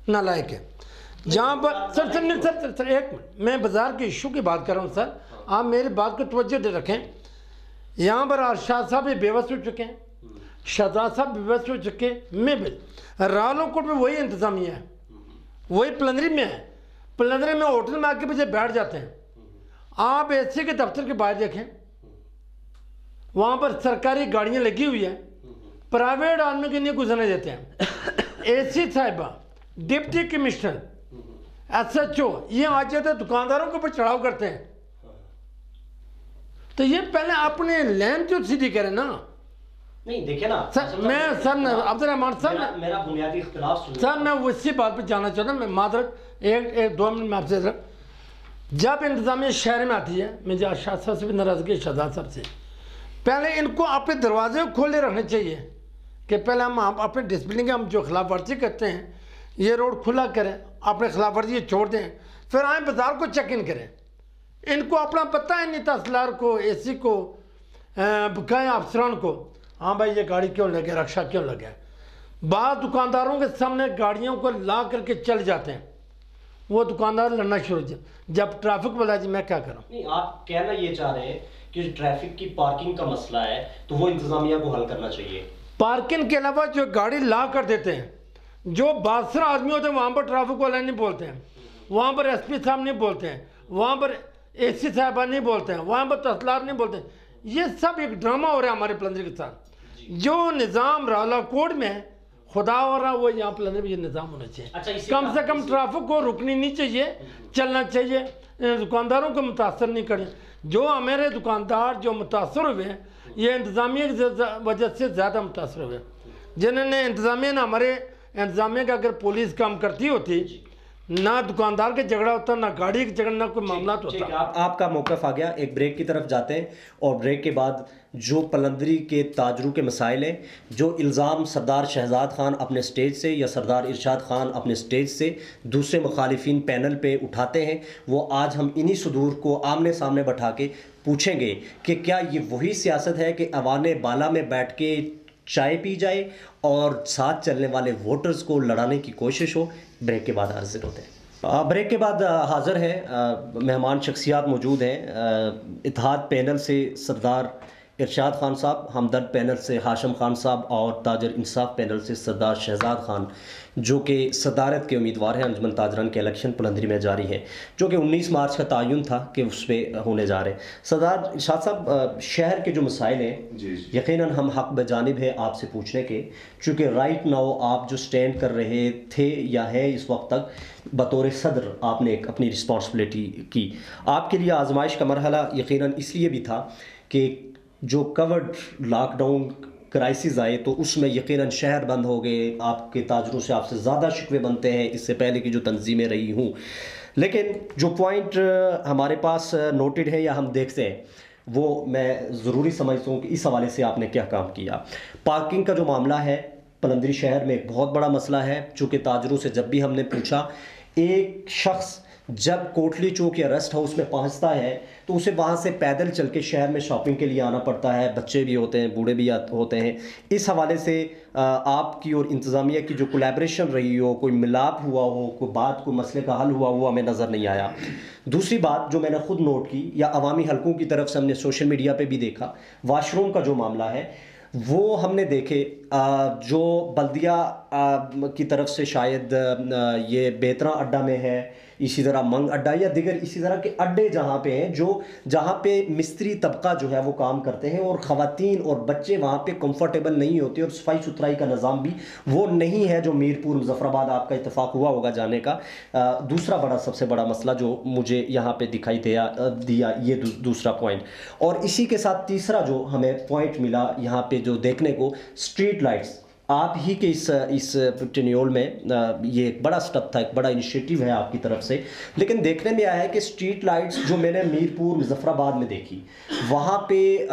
نالائق ہے، جہاں پر سر ایک منٹ، میں بازار کے ایشو کی بات کر رہا ہوں سر، آپ میری بات کو توجہ دے رکھیں۔ یہاں پر ارشاد صاحب بھی بے بس ہو چکے ہیں، شہزاد صاحب بے بس ہو چکے ہیں، میں راولوں کوٹ میں وہی انتظامیہ ہے، وہی پلندری میں ہے، پلندری میں ہوٹل میں آ کے بجے بیٹھ جاتے ہیں۔ آپ اے سی کے دفتر کے باہر دیکھیں، وہاں پر سرکاری گاڑیاں لگی ہوئی ہیں، پرائیویٹ آدمی کے لیے گزرنے دیتے ہیں، اے سی صاحبہ، deputy commissioner, S H O, یہ آ جاتے ہیں دکانداروں کے اوپر چڑھاؤ کرتے ہیں۔ تو یہ پہلے اپنے لین جو سیدھی کریں نا۔ نہیں دیکھیں نا میں سر عبد الرحمان صاحب میرا بنیادی اختلاف سر میں اسی بات پہ جانا چاہتا ہوں، میں معذرت ایک 2 منٹ میں آپ سے، جب انتظامیہ شہر میں آتی ہے، میں جو شاہ صاحب سے بھی ناراضگی ہے، شہزاد صاحب سے، پہلے ان کو اپنے دروازے کھولے رکھنے چاہیے کہ پہلے ہم اپنے ڈسپلن کے ہم جو خلاف ورزی کرتے ہیں یہ روڈ کھلا کریں، اپنے خلاف ورزی چھوڑ دیں، پھر آئیں بازار کو چیک ان کریں۔ ان کو اپنا پتہ ہے نہیں تحصیلدار کو، اے سی کو، بقایا افسران کو، ہاں بھائی یہ گاڑی کیوں لگے، رکشہ کیوں لگا ہے۔ بعض دکانداروں کے سامنے گاڑیوں کو لا کر کے چل جاتے ہیں، وہ دکاندار لڑنا شروع جب ٹریفک والا جی میں کیا کروں؟ نہیں، آپ کہنا یہ چاہ رہے ہیں کہ ٹریفک کی پارکنگ کا مسئلہ ہے تو وہ انتظامیہ کو حل کرنا چاہیے. پارکنگ کے علاوہ جو گاڑی لا کر دیتے ہیں، جو باثر آدمی ہوتے ہیں وہاں پر ٹریفک والے نہیں بولتے ہیں، وہاں پر ایس پی صاحب نہیں بولتے ہیں، وہاں پر اے سی صاحبہ نہیں بولتے ہیں، وہاں پر تحصیلدار نہیں بولتے ہیں. یہ سب ایک ڈرامہ ہو رہا ہے ہمارے پلندر کے ساتھ. جو نظام راولا کوٹ میں ہے خدا ہو رہا وہ یہاں پلندر میں یہ نظام ہونا چاہیے. کم سے کم ٹریفک کو رکنی نہیں چاہیے، چلنا چاہیے، دکانداروں کو متاثر نہیں کریں. جو ہمارے دکاندار جو متاثر ہوئے ہیں یہ انتظامیہ کی وجہ سے زیادہ متاثر ہوئے، جنہوں نے انتظامیہ نے ہمارے انتظامیہ کا اگر پولیس کام کرتی ہوتی نہ دکاندار کا جھگڑا ہوتا، نہ گاڑی کا جھگڑا، نہ کوئی معاملات ہوتا. آپ کا موقف آ گیا. ایک بریک کی طرف جاتے ہیں اور بریک کے بعد جو پلندری کے تاجروں کے مسائل ہیں، جو الزام سردار شہزاد خان اپنے سٹیج سے یا سردار ارشاد خان اپنے سٹیج سے دوسرے مخالفین پینل پہ اٹھاتے ہیں، وہ آج ہم انہی صدور کو آمنے سامنے بٹھا کے پوچھیں گے کہ کیا یہ وہی سیاست ہے کہ ایوان بالا میں بیٹھ کے چائے پی جائے اور ساتھ چلنے والے ووٹرز کو لڑانے کی کوشش ہو. بریک کے بعد حاضر ہوتے ہیں. بریک کے بعد حاضر ہیں مہمان شخصیات موجود ہیں. اتحاد پینل سے سردار ارشاد خان صاحب، ہمدرد پینل سے ہاشم خان صاحب اور تاجر انصاف پینل سے سردار شہزاد خان، جو کہ صدارت کے امیدوار ہیں. انجمن تاجران کے الیکشن پلندری میں جاری ہے جو کہ 19 مارچ کا تعین تھا کہ اس پہ ہونے جا رہے ہیں. سردار ارشاد صاحب، شہر کے جو مسائل ہیں یقیناً ہم حق بجانب ہے آپ سے پوچھنے کے، چونکہ رائٹ ناؤ آپ جو سٹینڈ کر رہے تھے یا ہے اس وقت تک بطور صدر آپ نے ایک اپنی رسپانسبلٹی کی. آپ کے لیے آزمائش کا مرحلہ یقیناً اس لیے بھی تھا کہ جو کووڈ لاک ڈاؤن کرائسس آئے تو اس میں یقیناً شہر بند ہو گئے. آپ کے تاجروں سے آپ سے زیادہ شکوے بنتے ہیں اس سے پہلے کی جو تنظیمیں رہی ہوں. لیکن جو پوائنٹ ہمارے پاس نوٹڈ ہے یا ہم دیکھتے ہیں وہ میں ضروری سمجھتا ہوں کہ اس حوالے سے آپ نے کیا کام کیا. پارکنگ کا جو معاملہ ہے پلندری شہر میں ایک بہت بڑا مسئلہ ہے، چونکہ تاجروں سے جب بھی ہم نے پوچھا، ایک شخص جب کوٹلی چوک یا ریسٹ ہاؤس میں پہنچتا ہے تو اسے وہاں سے پیدل چل کے شہر میں شاپنگ کے لیے آنا پڑتا ہے. بچے بھی ہوتے ہیں، بوڑھے بھی ہوتے ہیں. اس حوالے سے آپ کی اور انتظامیہ کی جو کولیبریشن رہی ہو، کوئی ملاپ ہوا ہو، کوئی بات، کوئی مسئلے کا حل ہوا، وہ ہمیں نظر نہیں آیا. دوسری بات جو میں نے خود نوٹ کی یا عوامی حلقوں کی طرف سے ہم نے سوشل میڈیا پہ بھی دیکھا، واش روم کا جو معاملہ ہے وہ ہم نے دیکھے جو بلدیہ کی طرف سے شاید یہ بیترا اڈہ میں ہے، اسی طرح منگ اڈہ یا دیگر اسی طرح کے اڈے جہاں پہ ہیں جہاں پہ مستری طبقہ جو ہے وہ کام کرتے ہیں اور خواتین اور بچے وہاں پہ کمفرٹیبل نہیں ہوتے اور صفائی ستھرائی کا نظام بھی وہ نہیں ہے جو میرپور مظفر آباد آپ کا اتفاق ہوا ہوگا جانے کا. دوسرا بڑا سب سے بڑا مسئلہ جو مجھے یہاں پہ دکھائی دیا یہ دوسرا پوائنٹ. اور اسی کے ساتھ تیسرا جو ہمیں پوائنٹ ملا یہاں پہ جو دیکھنے کو، اسٹریٹ لائٹس. آپ ہی کے اس ٹینیول میں یہ ایک بڑا سٹیپ تھا، ایک بڑا انیشیٹو ہے آپ کی طرف سے، لیکن دیکھنے میں آیا ہے کہ اسٹریٹ لائٹس جو میں نے میرپور مظفر آباد میں دیکھی، وہاں پہ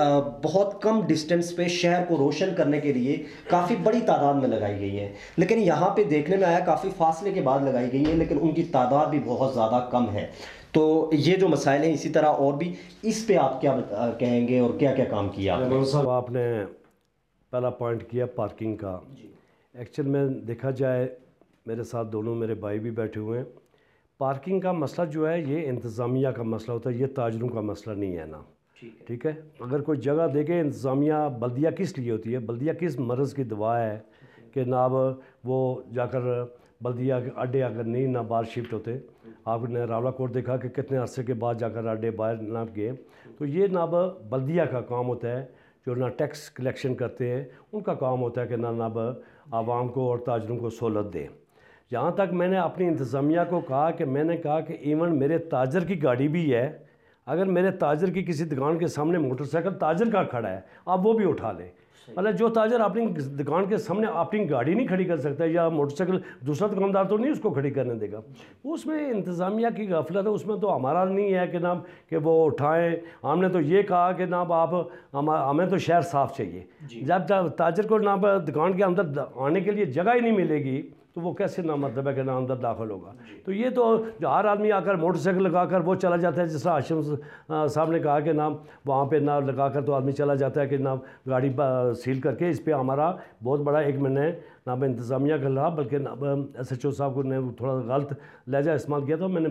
بہت کم ڈسٹینس پہ شہر کو روشن کرنے کے لیے کافی بڑی تعداد میں لگائی گئی ہیں، لیکن یہاں پہ دیکھنے میں آیا کافی فاصلے کے بعد لگائی گئی ہیں، لیکن ان کی تعداد بھی بہت زیادہ کم ہے. تو یہ جو مسائل ہیں اسی طرح اور بھی، اس پہ آپ کیا کہیں گے اور کیا کیا کام کیا صاحب؟ آپ نے پہلا پوائنٹ کیا پارکنگ کا. ایکچوئل میں دیکھا جائے میرے ساتھ دونوں میرے بھائی بھی بیٹھے ہوئے ہیں. پارکنگ کا مسئلہ جو ہے یہ انتظامیہ کا مسئلہ ہوتا ہے، یہ تاجروں کا مسئلہ نہیں ہے نا. ٹھیک ہے، اگر کوئی جگہ دے کے انتظامیہ، بلدیہ کس لیے ہوتی ہے؟ بلدیہ کس مرض کی دوا ہے کہ جناب وہ جا کر بلدیہ کے اڈے اگر نہیں نہ باہر شفٹ ہوتے. آپ نے راولا کوٹ دیکھا کہ کتنے عرصے کے بعد جا کر اڈے باہر نہ گئے. تو یہ ناب بلدیہ کا کام ہوتا ہے، جو نہ ٹیکس کلیکشن کرتے ہیں، ان کا کام ہوتا ہے کہ نہ عوام کو اور تاجروں کو سہولت دیں. جہاں تک میں نے اپنی انتظامیہ کو کہا کہ میں نے کہا کہ ایون میرے تاجر کی گاڑی بھی ہے، اگر میرے تاجر کی کسی دکان کے سامنے موٹر سائیکل تاجر کا کھڑا ہے آپ وہ بھی اٹھا لیں. مطلب جو تاجر اپنی دکان کے سامنے اپنی گاڑی نہیں کھڑی کر سکتا یا موٹر سائیکل، دوسرا دکاندار تو نہیں اس کو کھڑی کرنے دے گا. اس میں انتظامیہ کی غفلت ہے، اس میں تو ہمارا نہیں ہے کہ نام کہ وہ اٹھائیں. ہم نے تو یہ کہا کہ نام آپ ہمیں تو شہر صاف چاہیے. جب تاجر کو نام دکان کے اندر آنے کے لیے جگہ ہی نہیں ملے گی تو وہ کیسے نہ مطلب ہے کہ نہ اندر داخل ہوگا. تو یہ تو ہر آدمی آ کر موٹر سائیکل لگا کر وہ چلا جاتا ہے, جس طرح ہاشم صاحب نے کہا کہ نہ وہاں پہ نہ لگا کر تو آدمی چلا جاتا ہے کہ نہ گاڑی سیل کر کے. اس پہ ہمارا بہت بڑا ایک میں نے نہ انتظامیہ کا رہا بلکہ ایس ایچ او صاحب کو نے تھوڑا غلط لہجہ استعمال کیا تھا. میں نے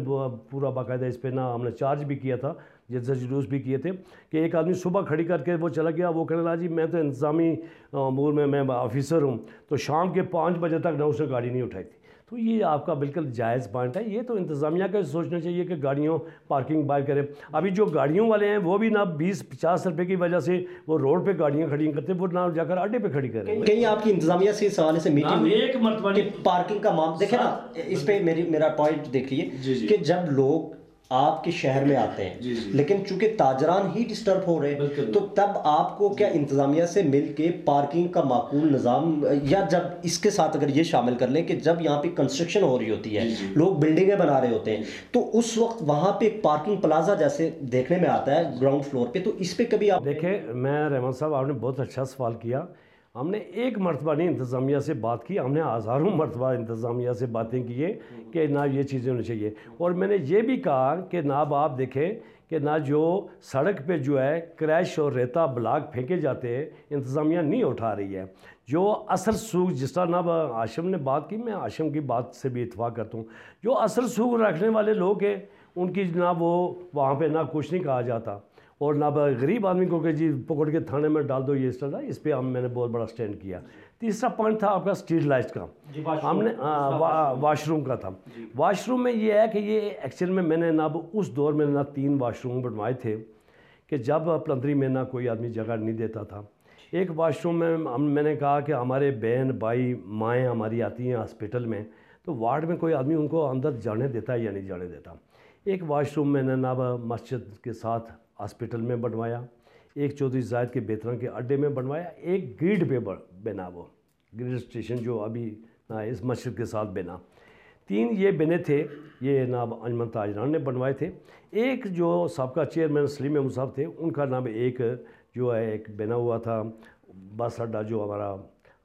پورا باقاعدہ اس پہ نہ ہم نے چارج بھی کیا تھا, جیسے جلوس بھی کیے تھے کہ ایک آدمی صبح کھڑی کر کے وہ چلا گیا, وہ کہنے لگا جی میں تو انتظامی امور میں آفیسر ہوں, تو شام کے 5 بجے تک نہ اس نے گاڑی نہیں اٹھائی تھی. تو یہ آپ کا بالکل جائز پوائنٹ ہے. یہ تو انتظامیہ کا سوچنا چاہیے کہ گاڑیوں پارکنگ بائی کرے. ابھی جو گاڑیوں والے ہیں وہ بھی نہ 20-50 روپے کی وجہ سے وہ روڈ پہ گاڑیاں کھڑی کرتے, وہ نہ جا کر اڈے پہ کھڑی کریں. کہیں آپ کی انتظامیہ سے اس حوالے سے میٹنگ ہوئی ایک مرتبہ پارکنگ کا معاملہ دیکھیں نا, اس پہ میرا پوائنٹ دیکھ لیے کہ جب لوگ آپ کے شہر میں آتے ہیں لیکن چونکہ تاجران ہی ڈسٹرب ہو رہے ہیں, تو تب آپ کو کیا انتظامیہ سے مل کے پارکنگ کا معقول نظام, یا جب اس کے ساتھ اگر یہ شامل کر لیں کہ جب یہاں پہ کنسٹرکشن ہو رہی ہوتی ہے, لوگ بلڈنگیں بنا رہے ہوتے ہیں, تو اس وقت وہاں پہ ایک پارکنگ پلازا جیسے دیکھنے میں آتا ہے گراؤنڈ فلور پہ, تو اس پہ کبھی آپ دیکھیں. میں رحمان صاحب آپ نے بہت اچھا سوال کیا. ہم نے ایک مرتبہ نہیں انتظامیہ سے بات کی, ہم نے ہزاروں مرتبہ انتظامیہ سے باتیں کی ہیں کہ نہ یہ چیزیں ہونی چاہیے. اور میں نے یہ بھی کہا کہ نہ آپ دیکھیں کہ نہ جو سڑک پہ جو ہے کریش اور ریتا بلاک پھینکے جاتے ہیں انتظامیہ نہیں اٹھا رہی ہے. جو اصل سوگ, جس طرح نہ ہاشم نے بات کی, میں ہاشم کی بات سے بھی اتفاق کرتا ہوں, جو اصل سوگ رکھنے والے لوگ ہیں ان کی جناب وہ وہاں پہ نہ کچھ نہیں کہا جاتا, اور نہ غریب آدمی کو کہ جی پکڑ کے تھانے میں ڈال دو, یہ اس طرح. اس پہ میں نے بہت بڑا سٹینڈ کیا. تیسرا پوائنٹ تھا آپ کا اسٹریٹ لائٹ کا, ہم نے واش روم کا تھا. واش روم میں یہ ہے کہ یہ ایکچوئل میں نے نہ اس دور میں نہ 3 واش روم بنوائے تھے کہ جب پلندری میں نہ کوئی آدمی جگہ نہیں دیتا تھا. ایک واش روم میں نے کہا کہ ہمارے بہن بھائی مائیں ہماری آتی ہیں ہاسپٹل میں, تو وارڈ میں کوئی آدمی ان کو اندر جانے دیتا ہے یا نہیں جانے دیتا. ایک واش روم میں نے نہ مسجد کے ساتھ ہاسپٹل میں بنوایا, ایک چودھری زاہد کے بیتران کے اڈے میں بنوایا, ایک گریڈ پہ بنا, وہ گریڈ اسٹیشن جو ابھی اس مسجد کے ساتھ بنا. 3 یہ بنے تھے, یہ نام انجمن تاجران نے بنوائے تھے. ایک جو سابقہ چیئرمین سلیم احمد صاحب تھے, ان کا نام ایک جو ہے ایک بنا ہوا تھا بس اڈا, جو ہمارا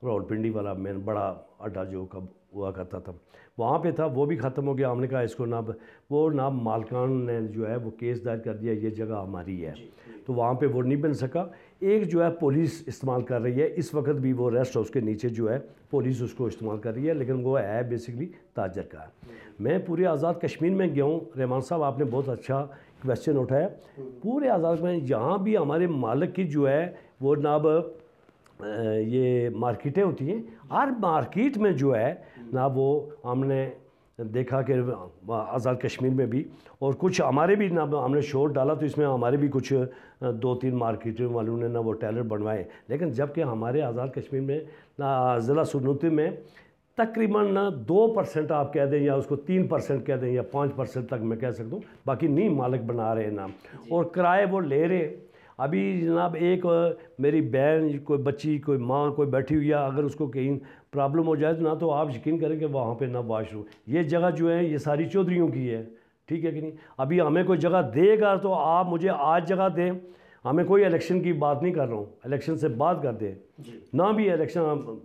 راولپنڈی والا مین بڑا اڈا جو کب ہوا کرتا تھا وہاں پہ تھا, وہ بھی ختم ہو گیا. ہم نے کہا اس کو وہ مالکان نے جو ہے وہ کیس دائر کر دیا, یہ جگہ ہماری ہے, تو وہاں پہ وہ نہیں بن سکا. ایک جو ہے پولیس استعمال کر رہی ہے اس وقت بھی, وہ ریسٹ ہاؤس کے نیچے جو ہے پولیس اس کو استعمال کر رہی ہے, لیکن وہ ہے بیسکلی تاجر کا ہے. میں پورے آزاد کشمیر میں گیا ہوں. رحمان صاحب آپ نے بہت اچھا کویسچن اٹھایا. پورے آزاد میں جہاں بھی ہمارے مالک کی جو ہے وہ ناب یہ مارکیٹیں ہوتی ہیں, ہر مارکیٹ میں جو ہے نہ وہ ہم نے دیکھا کہ آزاد کشمیر میں بھی, اور کچھ ہمارے بھی نہ ہم نے شور ڈالا تو اس میں ہمارے بھی کچھ 2-3 مارکیٹوں والوں نے نہ وہ ٹیلر بنوائے. لیکن جب کہ ہمارے آزاد کشمیر میں نہ ضلع سنوتی میں تقریباً 2% آپ کہہ دیں, یا اس کو 3% کہہ دیں, یا 5% تک میں کہہ سکتا ہوں, باقی نہیں مالک بنا رہے نا, اور کرائے وہ لے رہے. ابھی جناب ایک میری بہن, کوئی بچی, کوئی ماں کوئی بیٹھی ہوئی ہے, اگر اس کو کہیں پرابلم ہو جائے تو نہ تو آپ یقین کریں کہ وہاں پہ نہ واش روم, یہ جگہ جو ہے یہ ساری چودھریوں کی ہے, ٹھیک ہے کہ نہیں. ابھی ہمیں کوئی جگہ دے گا تو آپ مجھے آج جگہ دیں, ہمیں کوئی الیکشن کی بات نہیں کر رہا ہوں, الیکشن سے بات کر دیں, نہ بھی الیکشن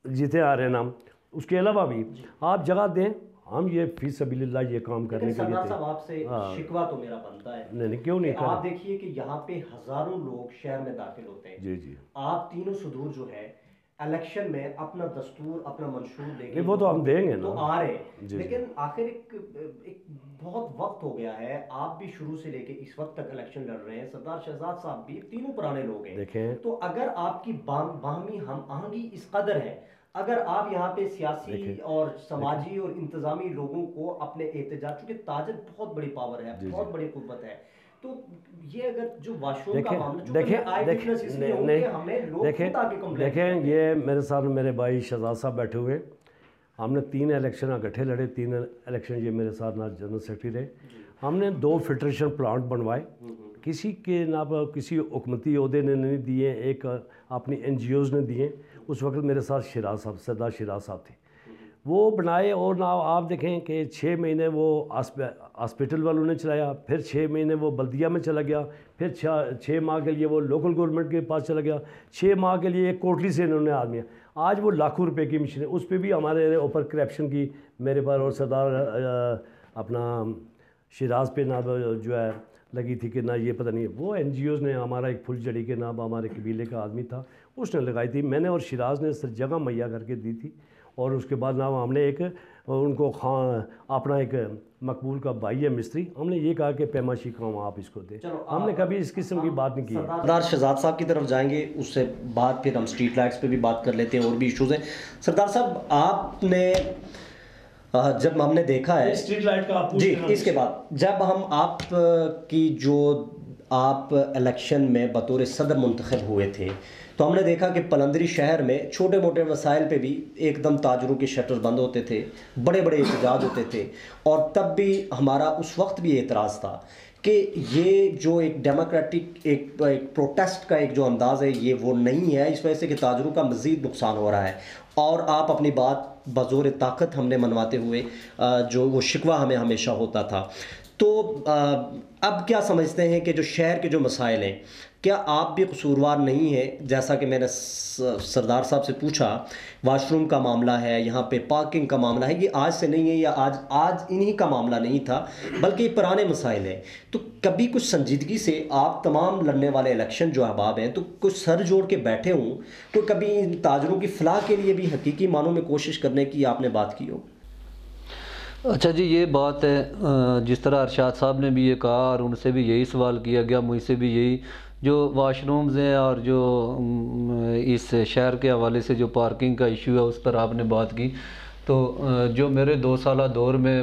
جیتے آ رہے ہیں نام, اس کے علاوہ بھی آپ جگہ دیں, ہم یہ فی سبیل اللہ یہ کام کرنے کے لیے صاحب آپ سے شکوہ تو میرا بنتا ہے. نہیں کیوں نہیں, آپ دیکھیے کہ یہاں پہ ہزاروں لوگ شہر میں داخل ہوتے ہیں. جی جی, آپ تینوں صدور جو ہے الیکشن میں اپنا دستور اپنا منشور دے کے وہ تو ہم دیں گے نا, تو آ رہے ہیں, لیکن آخر ایک بہت وقت ہو گیا ہے, آپ بھی شروع سے لے کے اس وقت تک الیکشن لڑ رہے ہیں, سردار شہزاد صاحب بھی, تینوں پرانے لوگ ہیں. دیکھیں تو اگر آپ کی باہمی ہم آہنگی اس قدر ہے, اگر آپ یہاں پہ سیاسی اور سماجی اور انتظامی لوگوں کو اپنے احتجاج, چونکہ تاجر بہت بڑی پاور ہے, بہت بڑی قوت ہے, تو یہ اگر جو واش روم کا معاملہ دیکھیں, یہ میرے ساتھ میرے بھائی شہزاد صاحب بیٹھے ہوئے, ہم نے 3 الیکشن اکٹھے لڑے, 3 الیکشن یہ میرے ساتھ نہ جنرل سیکرٹری رہے. ہم نے 2 فلٹریشن پلانٹ بنوائے, کسی کے نہ کسی حکومتی عہدے نے نہیں دیے, ایک اپنی NGOز نے دیے. اس وقت میرے ساتھ شیراز صاحب, سردار شیراز صاحب تھے, وہ بنائے. اور نہ آپ دیکھیں کہ 6 مہینے وہ ہاسپٹل والوں نے چلایا, پھر 6 مہینے وہ بلدیہ میں چلا گیا, پھر 6 ماہ کے لیے وہ لوکل گورنمنٹ کے پاس چلا گیا، 6 ماہ کے لیے ایک کوٹلی سے انہوں نے آدمی، آج وہ لاکھوں روپے کی مشین ہے، اس پہ بھی ہمارے اوپر کرپشن کی میرے پر اور سردار اپنا شیراز پہ نہ جو ہے لگی تھی کہ نہ یہ پتہ نہیں، وہ این جی اوز نے، ہمارا ایک پھل جڑی کے نام ہمارے قبیلے کا آدمی تھا اس نے لگائی تھی، میں نے اور شیراز نے جگہ مہیا کر کے دی تھی، اور اس کے بعد نام ہم نے ایک ان کو اپنا ایک مقبول کا بھائی ہے مستری، ہم نے یہ کہا کہ پیمائشی کام آپ اس کو دیں، ہم نے کبھی اس قسم کی بات نہیں کی۔ سردار شہزاد صاحب کی طرف جائیں گے، اس سے بعد پھر ہم اسٹریٹ لائٹس پہ بھی بات کر لیتے ہیں، اور بھی ایشوز ہیں۔ سردار صاحب آپ نے جب ہم نے دیکھا ہے اسٹریٹ لائٹ کا جی، اس کے بعد جب ہم آپ کی جو آپ الیکشن میں بطور صدر منتخب ہوئے تھے تو ہم نے دیکھا کہ پلندری شہر میں چھوٹے موٹے وسائل پہ بھی ایک دم تاجروں کے شٹر بند ہوتے تھے، بڑے بڑے احتجاج ہوتے تھے، اور تب بھی ہمارا اس وقت بھی اعتراض تھا کہ یہ جو ایک ڈیموکریٹک ایک پروٹیسٹ کا ایک جو انداز ہے یہ وہ نہیں ہے، اس وجہ سے کہ تاجروں کا مزید نقصان ہو رہا ہے، اور آپ اپنی بات بزور طاقت ہم نے منواتے ہوئے جو وہ شکوہ ہمیں ہمیشہ ہوتا تھا۔ تو اب کیا سمجھتے ہیں کہ جو شہر کے جو مسائل ہیں، کیا آپ بھی قصوروار نہیں ہیں؟ جیسا کہ میں نے سردار صاحب سے پوچھا، واش روم کا معاملہ ہے، یہاں پہ پارکنگ کا معاملہ ہے، یہ آج سے نہیں ہے یا آج انہی کا معاملہ نہیں تھا بلکہ یہ پرانے مسائل ہیں، تو کبھی کچھ سنجیدگی سے آپ تمام لڑنے والے الیکشن جو احباب ہیں تو کچھ سر جوڑ کے بیٹھے ہوں، تو کبھی ان تاجروں کی فلاح کے لیے بھی حقیقی معنوں میں کوشش کرنے کی آپ نے بات کی ہو؟ اچھا جی، یہ بات ہے جس طرح ارشاد صاحب نے بھی یہ کہا اور ان سے بھی یہی سوال کیا گیا، مجھ سے بھی یہی، جو واش رومز ہیں اور جو اس شہر کے حوالے سے جو پارکنگ کا ایشو ہے اس پر آپ نے بات کی، تو جو میرے 2 سالہ دور میں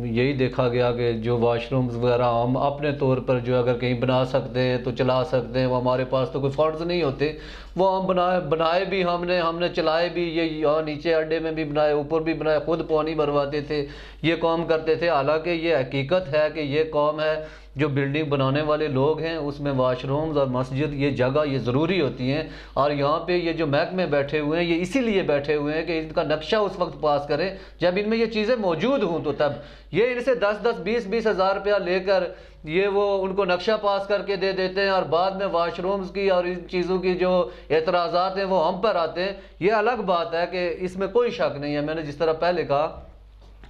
یہی دیکھا گیا کہ جو واش رومز وغیرہ ہم اپنے طور پر جو اگر کہیں بنا سکتے ہیں تو چلا سکتے ہیں، وہ ہمارے پاس تو کوئی فنڈز نہیں ہوتے، وہ ہم بنائے بھی ہم نے چلائے بھی، یہ یہاں نیچے اڈے میں بھی بنائے، اوپر بھی بنائے، خود پانی بھرواتے تھے، یہ کام کرتے تھے۔ حالانکہ یہ حقیقت ہے کہ یہ کام ہے، جو بلڈنگ بنانے والے لوگ ہیں اس میں واش رومز اور مسجد یہ جگہ یہ ضروری ہوتی ہیں، اور یہاں پہ یہ جو محکمے بیٹھے ہوئے ہیں یہ اسی لیے بیٹھے ہوئے ہیں کہ ان کا نقشہ اس وقت پاس کریں جب ان میں یہ چیزیں موجود ہوں، تو تب یہ ان سے 10-20 ہزار روپیہ لے کر یہ وہ ان کو نقشہ پاس کر کے دے دیتے ہیں، اور بعد میں واش رومز کی اور ان چیزوں کی جو اعتراضات ہیں وہ ہم پر آتے ہیں۔ یہ الگ بات ہے کہ اس میں کوئی شک نہیں ہے، میں نے جس طرح پہلے کہا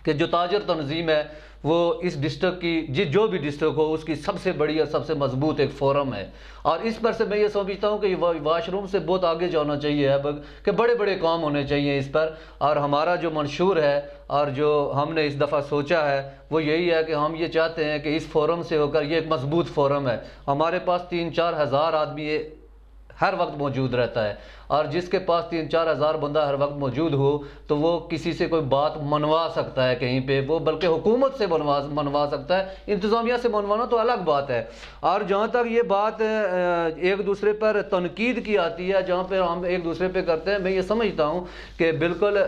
کہ جو تاجر تنظیم ہے وہ اس ڈسٹرکٹ کی جو بھی ڈسٹرکٹ ہو اس کی سب سے بڑی اور سب سے مضبوط ایک فورم ہے، اور اس پر سے میں یہ سمجھتا ہوں کہ واش روم سے بہت آگے جانا چاہیے اب، کہ بڑے بڑے کام ہونے چاہیے اس پر، اور ہمارا جو منشور ہے اور جو ہم نے اس دفعہ سوچا ہے وہ یہی ہے کہ ہم یہ چاہتے ہیں کہ اس فورم سے ہو کر یہ ایک مضبوط فورم ہے، ہمارے پاس 3-4 ہزار آدمی ہر وقت موجود رہتا ہے، اور جس کے پاس 3-4 ہزار بندہ ہر وقت موجود ہو تو وہ کسی سے کوئی بات منوا سکتا ہے کہیں پہ، وہ بلکہ حکومت سے منوا سکتا ہے، انتظامیہ سے منوانا تو الگ بات ہے۔ اور جہاں تک یہ بات ایک دوسرے پر تنقید کی آتی ہے، جہاں پہ ہم ایک دوسرے پہ کرتے ہیں، میں یہ سمجھتا ہوں کہ بالکل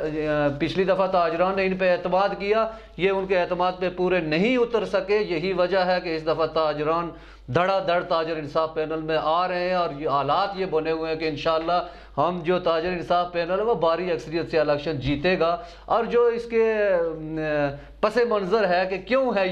پچھلی دفعہ تاجران نے ان پہ اعتماد کیا، یہ ان کے اعتماد پہ پورے نہیں اتر سکے، یہی وجہ ہے کہ اس دفعہ تاجران دھڑا دھڑ تاجر انصاف پینل میں آ رہے ہیں، اور یہ حالات یہ بنے ہوئے ہیں کہ انشاءاللہ ہم جو تاجر انصاف پینل ہے وہ بھاری اکثریت سے الیکشن جیتے گا، اور جو اس کے پس منظر ہے کہ کیوں ہے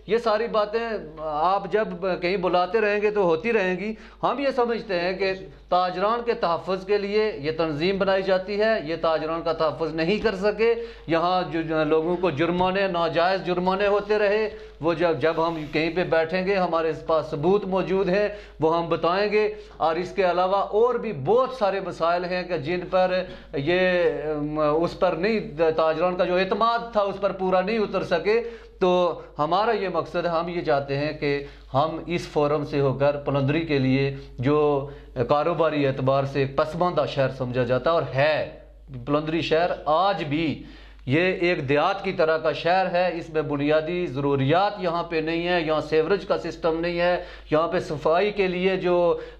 یہ ساری باتیں آپ جب کہیں بلاتے رہیں گے تو ہوتی رہیں گی۔ ہم یہ سمجھتے ہیں کہ تاجران کے تحفظ کے لیے یہ تنظیم بنائی جاتی ہے، یہ تاجران کا تحفظ نہیں کر سکے، یہاں جو لوگوں کو جرمانے، ناجائز جرمانے ہوتے رہے، وہ جب ہم کہیں پہ بیٹھیں گے ہمارے پاس ثبوت موجود ہیں وہ ہم بتائیں گے، اور اس کے علاوہ اور بھی بہت سارے مسائل ہیں کہ جن پر یہ اس پر نہیں، تاجران کا جو اعتماد تھا اس پر پورا نہیں اتر سکے۔ تو ہمارا یہ مقصد ہے، ہم یہ چاہتے ہیں کہ ہم اس فورم سے ہو کر پلندری کے لیے جو کاروباری اعتبار سے پسماندہ شہر سمجھا جاتا ہے، اور ہے پلندری شہر آج بھی یہ ایک دیہات کی طرح کا شہر ہے، اس میں بنیادی ضروریات یہاں پہ نہیں ہے، یہاں سیوریج کا سسٹم نہیں ہے، یہاں پہ صفائی کے لیے جو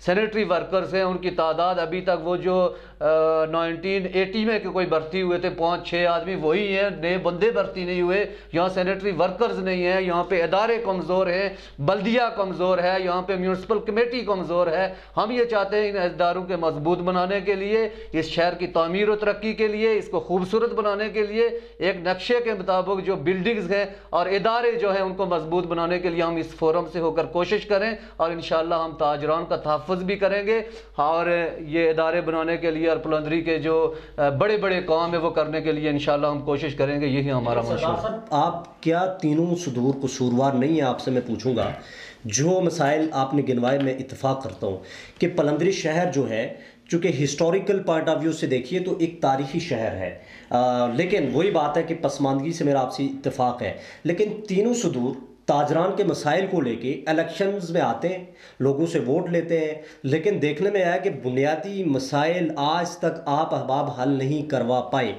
سینیٹری ورکرز ہیں ان کی تعداد ابھی تک وہ جو 1980 میں کوئی بھرتی ہوئے تھے 5-6 آدمی وہی ہیں، نئے بندے بھرتی نہیں ہوئے، یہاں سینیٹری ورکرز نہیں ہیں، یہاں پہ ادارے کمزور ہیں، بلدیہ کمزور ہے، یہاں پہ میونسپل کمیٹی کمزور ہے۔ ہم یہ چاہتے ہیں ان اداروں کے مضبوط بنانے کے لیے، اس شہر کی تعمیر و ترقی کے لیے، اس کو خوبصورت بنانے کے لیے ایک نقشے کے مطابق جو بلڈنگز ہیں اور ادارے جو ہیں ان کو مضبوط بنانے کے لیے ہم اس فورم سے ہو کر کوشش کریں، اور انشاءاللہ ہم تاجران کا تحفظ بھی کریں گے، اور یہ ادارے بنانے کے لیے اور پلندری کے جو بڑے بڑے کام ہیں وہ کرنے کے لیے انشاءاللہ ہم کوشش کریں گے، یہی ہمارا منشور ہے۔ آپ کیا تینوں صدور قصوروار نہیں ہیں؟ آپ سے میں پوچھوں گا، جو مسائل آپ نے گنوائے میں اتفاق کرتا ہوں کہ پلندری شہر جو ہے چونکہ ہسٹوریکل پوائنٹ آف ویو سے دیکھیے تو ایک تاریخی شہر ہے، لیکن وہی بات ہے کہ پسماندگی سے میرا آپ سے اتفاق ہے، لیکن تینوں صدور تاجران کے مسائل کو لے کے الیکشنز میں آتے ہیں، لوگوں سے ووٹ لیتے ہیں، لیکن دیکھنے میں آیا کہ بنیادی مسائل آج تک آپ احباب حل نہیں کروا پائے۔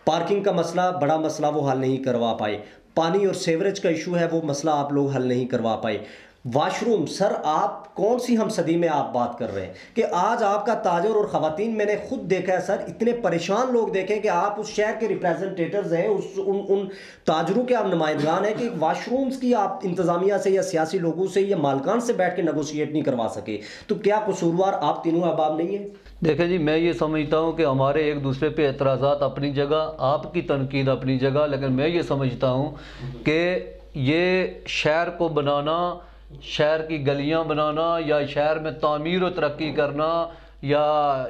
پارکنگ کا مسئلہ، بڑا مسئلہ، وہ حل نہیں کروا پائے۔ پانی اور سیوریج کا ایشو ہے، وہ مسئلہ آپ لوگ حل نہیں کروا پائے۔ واش روم، سر آپ کون سی ہم صدی میں آپ بات کر رہے ہیں کہ آج آپ کا تاجر اور خواتین، میں نے خود دیکھا ہے سر، اتنے پریشان لوگ دیکھیں کہ آپ اس شہر کے ریپریزنٹیٹرز ہیں، ان تاجروں کے آپ نمائندگان ہیں کہ واش رومز کی آپ انتظامیہ سے یا سیاسی لوگوں سے یا مالکان سے بیٹھ کے نیگوشیٹ نہیں کروا سکے، تو کیا قصوروار آپ تینوں احباب نہیں ہیں؟ دیکھیں جی، میں یہ سمجھتا ہوں کہ ہمارے ایک دوسرے پہ اعتراضات اپنی جگہ، آپ کی تنقید اپنی جگہ، لیکن میں یہ سمجھتا ہوں کہ یہ شہر کو بنانا، شہر کی گلیاں بنانا یا شہر میں تعمیر و ترقی کرنا، یا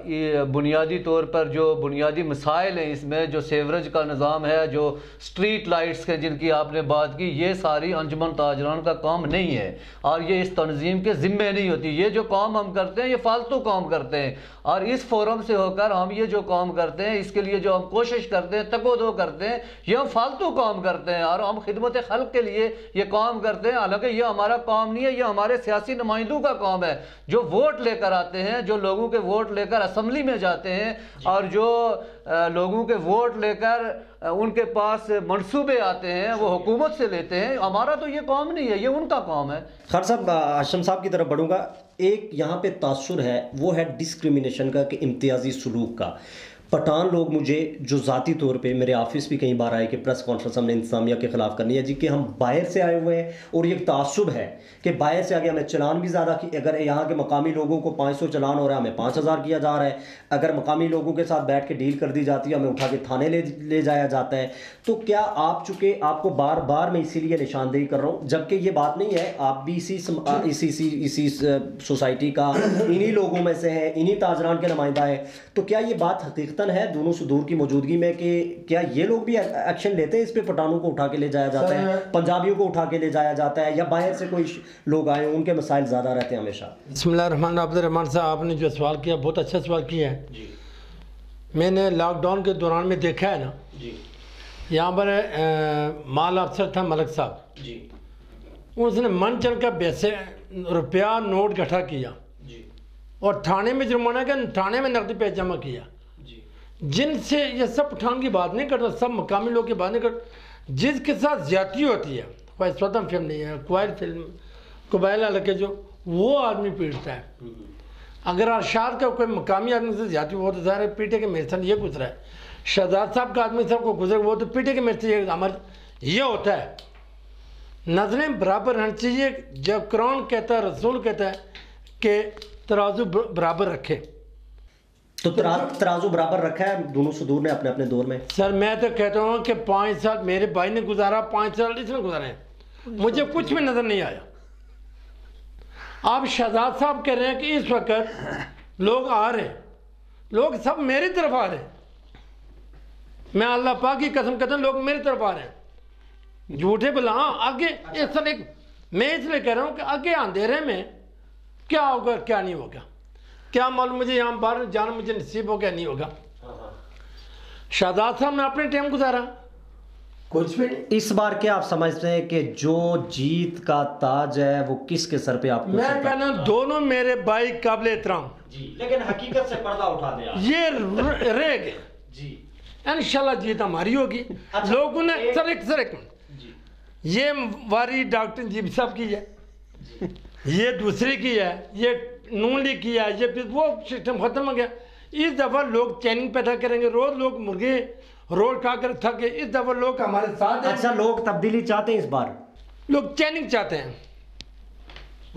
یہ بنیادی طور پر جو بنیادی مسائل ہیں اس میں، جو سیوریج کا نظام ہے، جو سٹریٹ لائٹس ہیں جن کی آپ نے بات کی، یہ ساری انجمن تاجران کا کام نہیں ہے اور یہ اس تنظیم کے ذمے نہیں ہوتی۔ یہ جو کام ہم کرتے ہیں یہ فالتو کام کرتے ہیں، اور اس فورم سے ہو کر ہم یہ جو کام کرتے ہیں، اس کے لیے جو ہم کوشش کرتے ہیں، تک و دو کرتے ہیں، یہ ہم فالتو کام کرتے ہیں اور ہم خدمت خلق کے لیے یہ کام کرتے ہیں، حالانکہ یہ ہمارا کام نہیں ہے، یہ ہمارے سیاسی نمائندوں کا کام ہے، جو ووٹ لے کر آتے ہیں، جو لوگوں کے ووٹ لے کر اسمبلی میں جاتے ہیں، اور جو لوگوں کے ووٹ لے کر ان کے پاس منصوبے آتے ہیں وہ حکومت سے لیتے ہیں۔ ہمارا تو یہ کام نہیں ہے، یہ ان کا کام ہے۔ خیر صاحب، ہاشم صاحب کی طرف بڑھوں گا۔ ایک یہاں پہ تاثر ہے، وہ ہے ڈسکریمنیشن کا، کہ امتیازی سلوک کا۔ پٹھان لوگ مجھے جو ذاتی طور پہ میرے آفس بھی کئی بار آئے کہ پریس کانفرنس ہم نے انتظامیہ کے خلاف کرنی ہے جی، کہ ہم باہر سے آئے ہوئے ہیں، اور یہ تعصب ہے کہ باہر سے آگے ہمیں چلان بھی زیادہ کی، اگر یہاں کے مقامی لوگوں کو 500 چلان ہو رہا ہے ہمیں 5000 کیا جا رہا ہے، اگر مقامی لوگوں کے ساتھ بیٹھ کے ڈیل کر دی جاتی ہے ہمیں اٹھا کے تھانے لے جایا جاتا ہے۔ تو کیا آپ، چونکہ آپ کو بار بار میں اسی لیے نشاندہی کر رہا ہوں، جبکہ یہ بات نہیں ہے، آپ بھی اسی سوسائٹی کا انہی لوگوں میں سے ہیں، انہی تاجران کے نمائندہ ہیں، تو کیا یہ بات حقیقتاً ہے دونوں صدور کی موجودگی میں کہ کیا یہ لوگ بھی ایکشن لیتے ہیں اس پہ؟ پٹھانوں کو اٹھا کے لے جایا جاتا ہے، پنجابیوں کو اٹھا کے لے جایا جاتا ہے، یا باہر سے کوئی لوگ آئے ان کے مسائل زیادہ رہتے ہیں ہمیشہ؟ بسم اللہ الرحمن الرحیم۔ عبد الرحمن صاحب، آپ نے جو سوال کیا بہت اچھا سوال کیا ہے۔ میں نے لاک ڈاؤن کے دوران میں دیکھا ہے نا، یہاں پر مال افسر تھا ملک صاحب، اس نے من چل کا پیسے روپیہ نوٹ گٹھا کیا اور تھانے میں جرمانہ کیا، تھانے میں نقدی پیسہ جمع کیا، جن سے یہ سب پٹھان کی بات نہیں کرتا، سب مقامی لوگ کی بات نہیں کرتا، جس کے ساتھ زیادتی ہوتی ہے، کوئی سوتم فلم نہیں ہے، کوئل فلم، قبائل علاقے جو، وہ آدمی پیٹتا ہے۔ اگر ارشاد کا کوئی مقامی آدمی سے زیادتی ہو تو ظاہر ہے پیٹے کے میرے سے یہ گزرا ہے، شہزاد صاحب کا آدمی صاحب کو گزرا وہ تو پیٹے کے میرے سے یہ عمل یہ ہوتا ہے۔ نظریں برابر رہنا چاہیے، جب قرآن کہتا ہے، رسول کہتا ہے کہ ترازو برابر رکھے، تو ترازو برابر رکھا ہے دونوں صدور نے اپنے اپنے دور میں؟ سر میں تو کہتا ہوں کہ 5 سال میرے بھائی نے گزارا، 5 سال اس نے گزارے ہیں، مجھے کچھ بھی نظر نہیں آیا۔ آپ شہزاد صاحب کہہ رہے ہیں کہ اس وقت لوگ آ رہے ہیں، لوگ سب میری طرف آ رہے ہیں، میں اللہ پاک کی قسم کہتا ہوں لوگ میری طرف آ رہے ہیں، جھوٹے بلا آگے میں اس لیے کہہ رہا ہوں کہ آگے اندھیرے میں کیا ہوگا کیا نہیں ہوگا، کیا معلوم مجھے یہاں باہر جانا مجھے نصیب ہو گیا نہیں ہوگا۔ شہزاد صاحب نے اپنے ٹائم گزارا کچھ بھی نہیں۔ اس بار کیا آپ سمجھتے ہیں کہ جو جیت کا تاج ہے وہ کس کے سر پہ آپ کو؟ میں کہنا دونوں میرے بھائی قابل احترام، لیکن حقیقت سے پردہ اٹھا دیا، یہ رہ گئے جی، انشاءاللہ جیت ہماری ہوگی۔ لوگوں نے سر ایک یہ واری ڈاکٹر نجیب صاحب کی ہے، یہ دوسری کی ہے، یہ نون لیگ کی ہے، یہ وہ سسٹم ختم ہو گیا۔ اس دفعہ لوگ چیننگ پیدا کریں گے، روز لوگ مرغے روز کھا کر تھکے، اس دفعہ لوگ ہمارے ساتھ ہیں۔ اچھا، لوگ تبدیلی چاہتے ہیں اس بار؟ لوگ چیننگ چاہتے ہیں،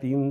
3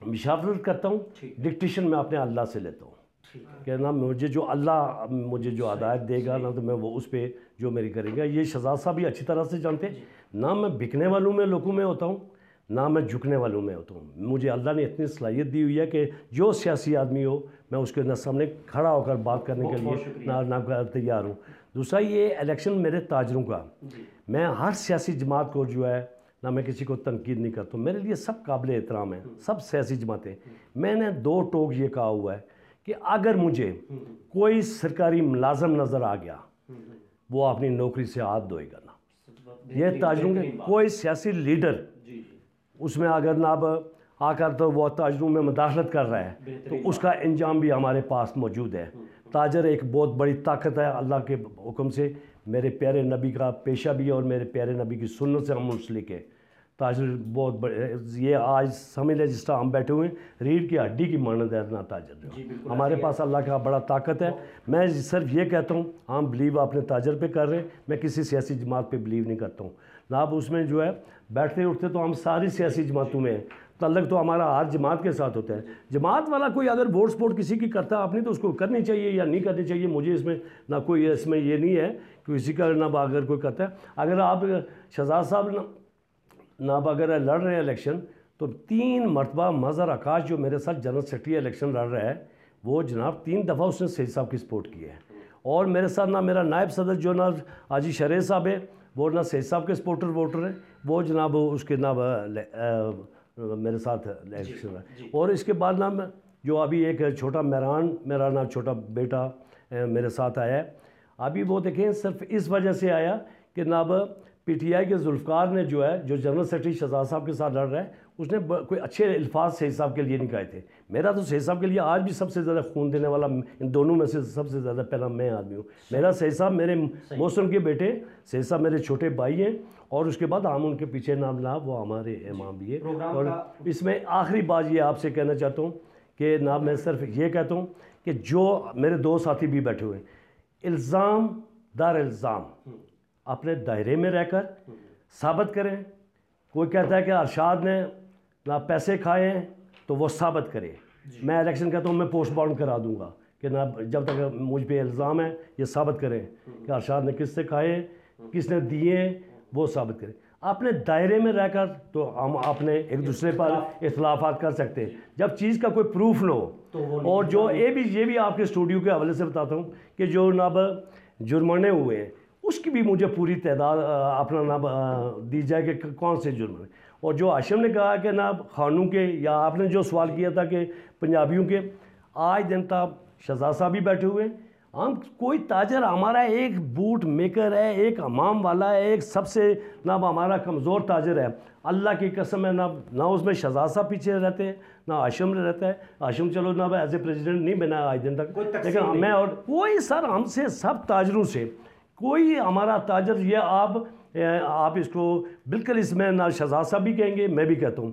مشاورت کرتا ہوں, ڈکٹیشن میں اپنے اللہ سے لیتا ہوں کہ نا مجھے جو اللہ مجھے جو ہدایت دے گا نا تو میں وہ اس پہ جو میری کریں گا. یہ شہزاد صاحب بھی اچھی طرح سے جانتے ہیں, نہ میں بکنے والوں میں لوگوں میں ہوتا ہوں نہ میں جھکنے والوں میں ہوتا ہوں. مجھے اللہ نے اتنی صلاحیت دی ہوئی ہے کہ جو سیاسی آدمی ہو میں اس کے سامنے کھڑا ہو کر بات کرنے کے لیے نہ تیار ہوں. دوسرا یہ الیکشن میرے تاجروں کا, میں ہر سیاسی جماعت کو جو ہے نہ میں کسی کو تنقید نہیں کرتا ہوں, میرے لیے سب قابل احترام ہیں سب سیاسی جماعتیں. میں نے 2 ٹوک یہ کہا ہوا ہے کہ اگر مجھے کوئی سرکاری ملازم نظر آ گیا وہ اپنی نوکری سے ہاتھ دھوئے گا نا. یہ تاجروں کے کوئی سیاسی لیڈر اس میں اگر نہ اب آ کر تو وہ تاجروں میں مداخلت کر رہا ہے تو اس کا انجام بھی ہمارے پاس موجود ہے. تاجر ایک بہت بڑی طاقت ہے اللہ کے حکم سے, میرے پیارے نبی کا پیشہ بھی ہے اور میرے پیارے نبی کی سنت سے ہم منسلک ہیں. تاجر بہت بڑے, یہ آج سمجھ لیں جس طرح ہم بیٹھے ہوئے ہیں ریڑھ کی ہڈی کی مانند ہے نا تاجر جو ہمارے پاس اللہ کا بڑا طاقت ہے. میں صرف یہ کہتا ہوں ہم بلیو اپنے تاجر پہ کر رہے ہیں, میں کسی سیاسی جماعت پہ بلیو نہیں کرتا ہوں. نہ اب اس میں جو ہے بیٹھتے اٹھتے تو ہم ساری سیاسی جماعتوں میں ہیں, تعلق تو ہمارا ہر جماعت کے ساتھ ہوتا ہے. جماعت والا کوئی اگر ووٹ سپورٹ کسی کی کرتا ہے اپنی تو اس کو کرنی چاہیے یا نہیں کرنی چاہیے, مجھے اس میں نہ کوئی اس میں یہ نہیں ہے کہ کسی کا نہ اگر کوئی کرتا ہے. اگر آپ شہزاد صاحب نہ اگر لڑ رہے ہیں الیکشن تو 3 مرتبہ مظہر آکاش جو میرے ساتھ جنرل سیکرٹری الیکشن لڑ رہا ہے وہ جناب 3 دفعہ اس نے سید صاحب کی سپورٹ کی ہے. اور میرے ساتھ نہ میرا نائب صدر جو نا حاجی شریف صاحب ہے وہ نہ سید صاحب کے سپورٹر ووٹر ہیں, وہ جناب اس کے نہ میرے ساتھ الیکشن ہے. اور اس کے بعد نہ جو ابھی ایک چھوٹا مہران میرا نہ چھوٹا بیٹا میرے ساتھ آیا ہے, ابھی وہ دیکھیں صرف اس وجہ سے آیا کہ نہ پی ٹی آئی کے ذوالفقار نے جو ہے جو جنرل سیکرٹری شہزاد صاحب کے ساتھ لڑ رہا ہے اس نے کوئی اچھے الفاظ سید صاحب کے لیے نہیں کہے تھے. میرا تو سید صاحب کے لیے آج بھی سب سے زیادہ خون دینے والا ان دونوں میں سے سب سے زیادہ پہلا میں آدمی ہوں. میرا سید صاحب میرے موسم کے بیٹے, سید صاحب میرے چھوٹے بھائی ہیں اور اس کے بعد ہم ان کے پیچھے نام لا وہ ہمارے امام بھی ہیں. اور اس میں آخری بات یہ آپ سے کہنا چاہتا ہوں کہ نہ میں صرف یہ کہتا ہوں کہ جو میرے 2 ساتھی بھی بیٹھے ہوئے ہیں الزام دار الزام اپنے دائرے میں رہ کر ثابت کریں. کوئی کہتا ہے کہ ارشاد نے نہ پیسے کھائے ہیں تو وہ ثابت کرے. میں الیکشن کہتا ہوں میں پوسٹ مارٹم کرا دوں گا کہ نہ جب تک مجھ پہ الزام ہے یہ ثابت کریں کہ ارشاد نے کس سے کھائے ہیں کس نے دیے ہیں وہ ثابت کریں. اپنے دائرے میں رہ کر تو ہم اپنے ایک دوسرے پر اختلافات کر سکتے ہیں, جب چیز کا کوئی پروف نہ ہو. اور جو یہ بھی آپ کے اسٹوڈیو کے حوالے سے بتاتا ہوں کہ جو نب جرمانے ہوئے ہیں اس کی بھی مجھے پوری تعداد اپنا نام دی جائے کہ کون سے جرم ہیں. اور جو ہاشم نے کہا کہ نا خانوں کے یا آپ نے جو سوال کیا تھا کہ پنجابیوں کے, آج دن تک شہزاد صاحب بھی بیٹھے ہوئے ہیں. ہم کوئی تاجر ہمارا ایک بوٹ میکر ہے, ایک امام والا ہے, ایک سب سے نہ ہمارا کمزور تاجر ہے. اللہ کی قسم ہے نہ اس میں شہزاد صاحب پیچھے رہتے ہیں نہ ہاشم رہتا ہے. ہاشم چلو نہ ایز اے پریزیڈنٹ نہیں بنا آج دن تک, لیکن میں اور کوئی سر ہم سے سب تاجروں سے کوئی ہمارا تاجر یہ آپ اس کو بالکل اس میں نہ شہزاد صاحب بھی کہیں گے, میں بھی کہتا ہوں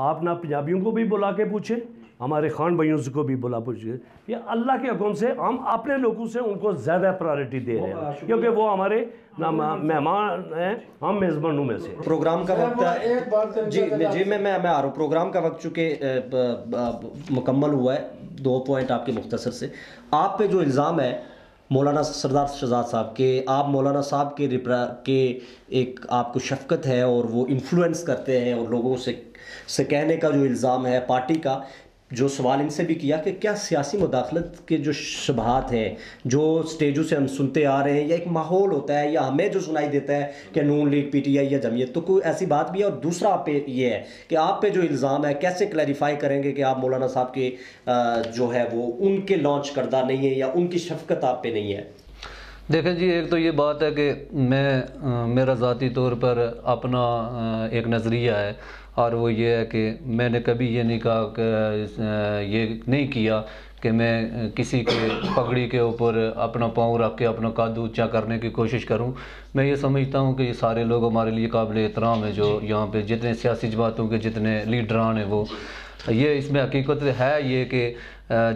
آپ نہ پنجابیوں کو بھی بلا کے پوچھیں, ہمارے خان بھائیوں سے کو بھی بلا پوچھیں. یہ اللہ کے حکم سے ہم اپنے لوگوں سے ان کو زیادہ پرائرٹی دے رہے ہیں کیونکہ وہ ہمارے مہمان ہیں, ہم میزبانوں میں سے. پروگرام کا وقت جی میں آ رہا ہوں. پروگرام کا وقت چونکہ مکمل ہوا ہے, 2 پوائنٹ آپ کے مختصر سے. آپ پہ جو الزام ہے مولانا سردار شہزاد صاحب کے, آپ مولانا صاحب کے ایک آپ کو شفقت ہے اور وہ انفلوئنس کرتے ہیں, اور لوگوں سے کہنے کا جو الزام ہے پارٹی کا, جو سوال ان سے بھی کیا کہ کیا سیاسی مداخلت کے جو شبہات ہیں جو سٹیجوں سے ہم سنتے آ رہے ہیں, یا ایک ماحول ہوتا ہے یا ہمیں جو سنائی دیتا ہے کہ نون لیگ پی ٹی آئی یا جمعیت, تو کوئی ایسی بات بھی ہے؟ اور دوسرا آپ پہ یہ ہے کہ آپ پہ جو الزام ہے کیسے کلیریفائی کریں گے کہ آپ مولانا صاحب کے جو ہے وہ ان کے لانچ کردہ نہیں ہے یا ان کی شفقت آپ پہ نہیں ہے؟ دیکھیں جی, ایک تو یہ بات ہے کہ میرا ذاتی طور پر اپنا ایک نظریہ ہے, اور وہ یہ ہے کہ میں نے کبھی یہ نہیں کہا کہ یہ نہیں کیا کہ میں کسی کے پگڑی کے اوپر اپنا پاؤں رکھ کے اپنا قد اونچا کرنے کی کوشش کروں. میں یہ سمجھتا ہوں کہ یہ سارے لوگ ہمارے لیے قابل احترام ہیں, جو یہاں پہ جتنے سیاسی جماعتوں کے جتنے لیڈران ہیں وہ, یہ اس میں حقیقت ہے یہ کہ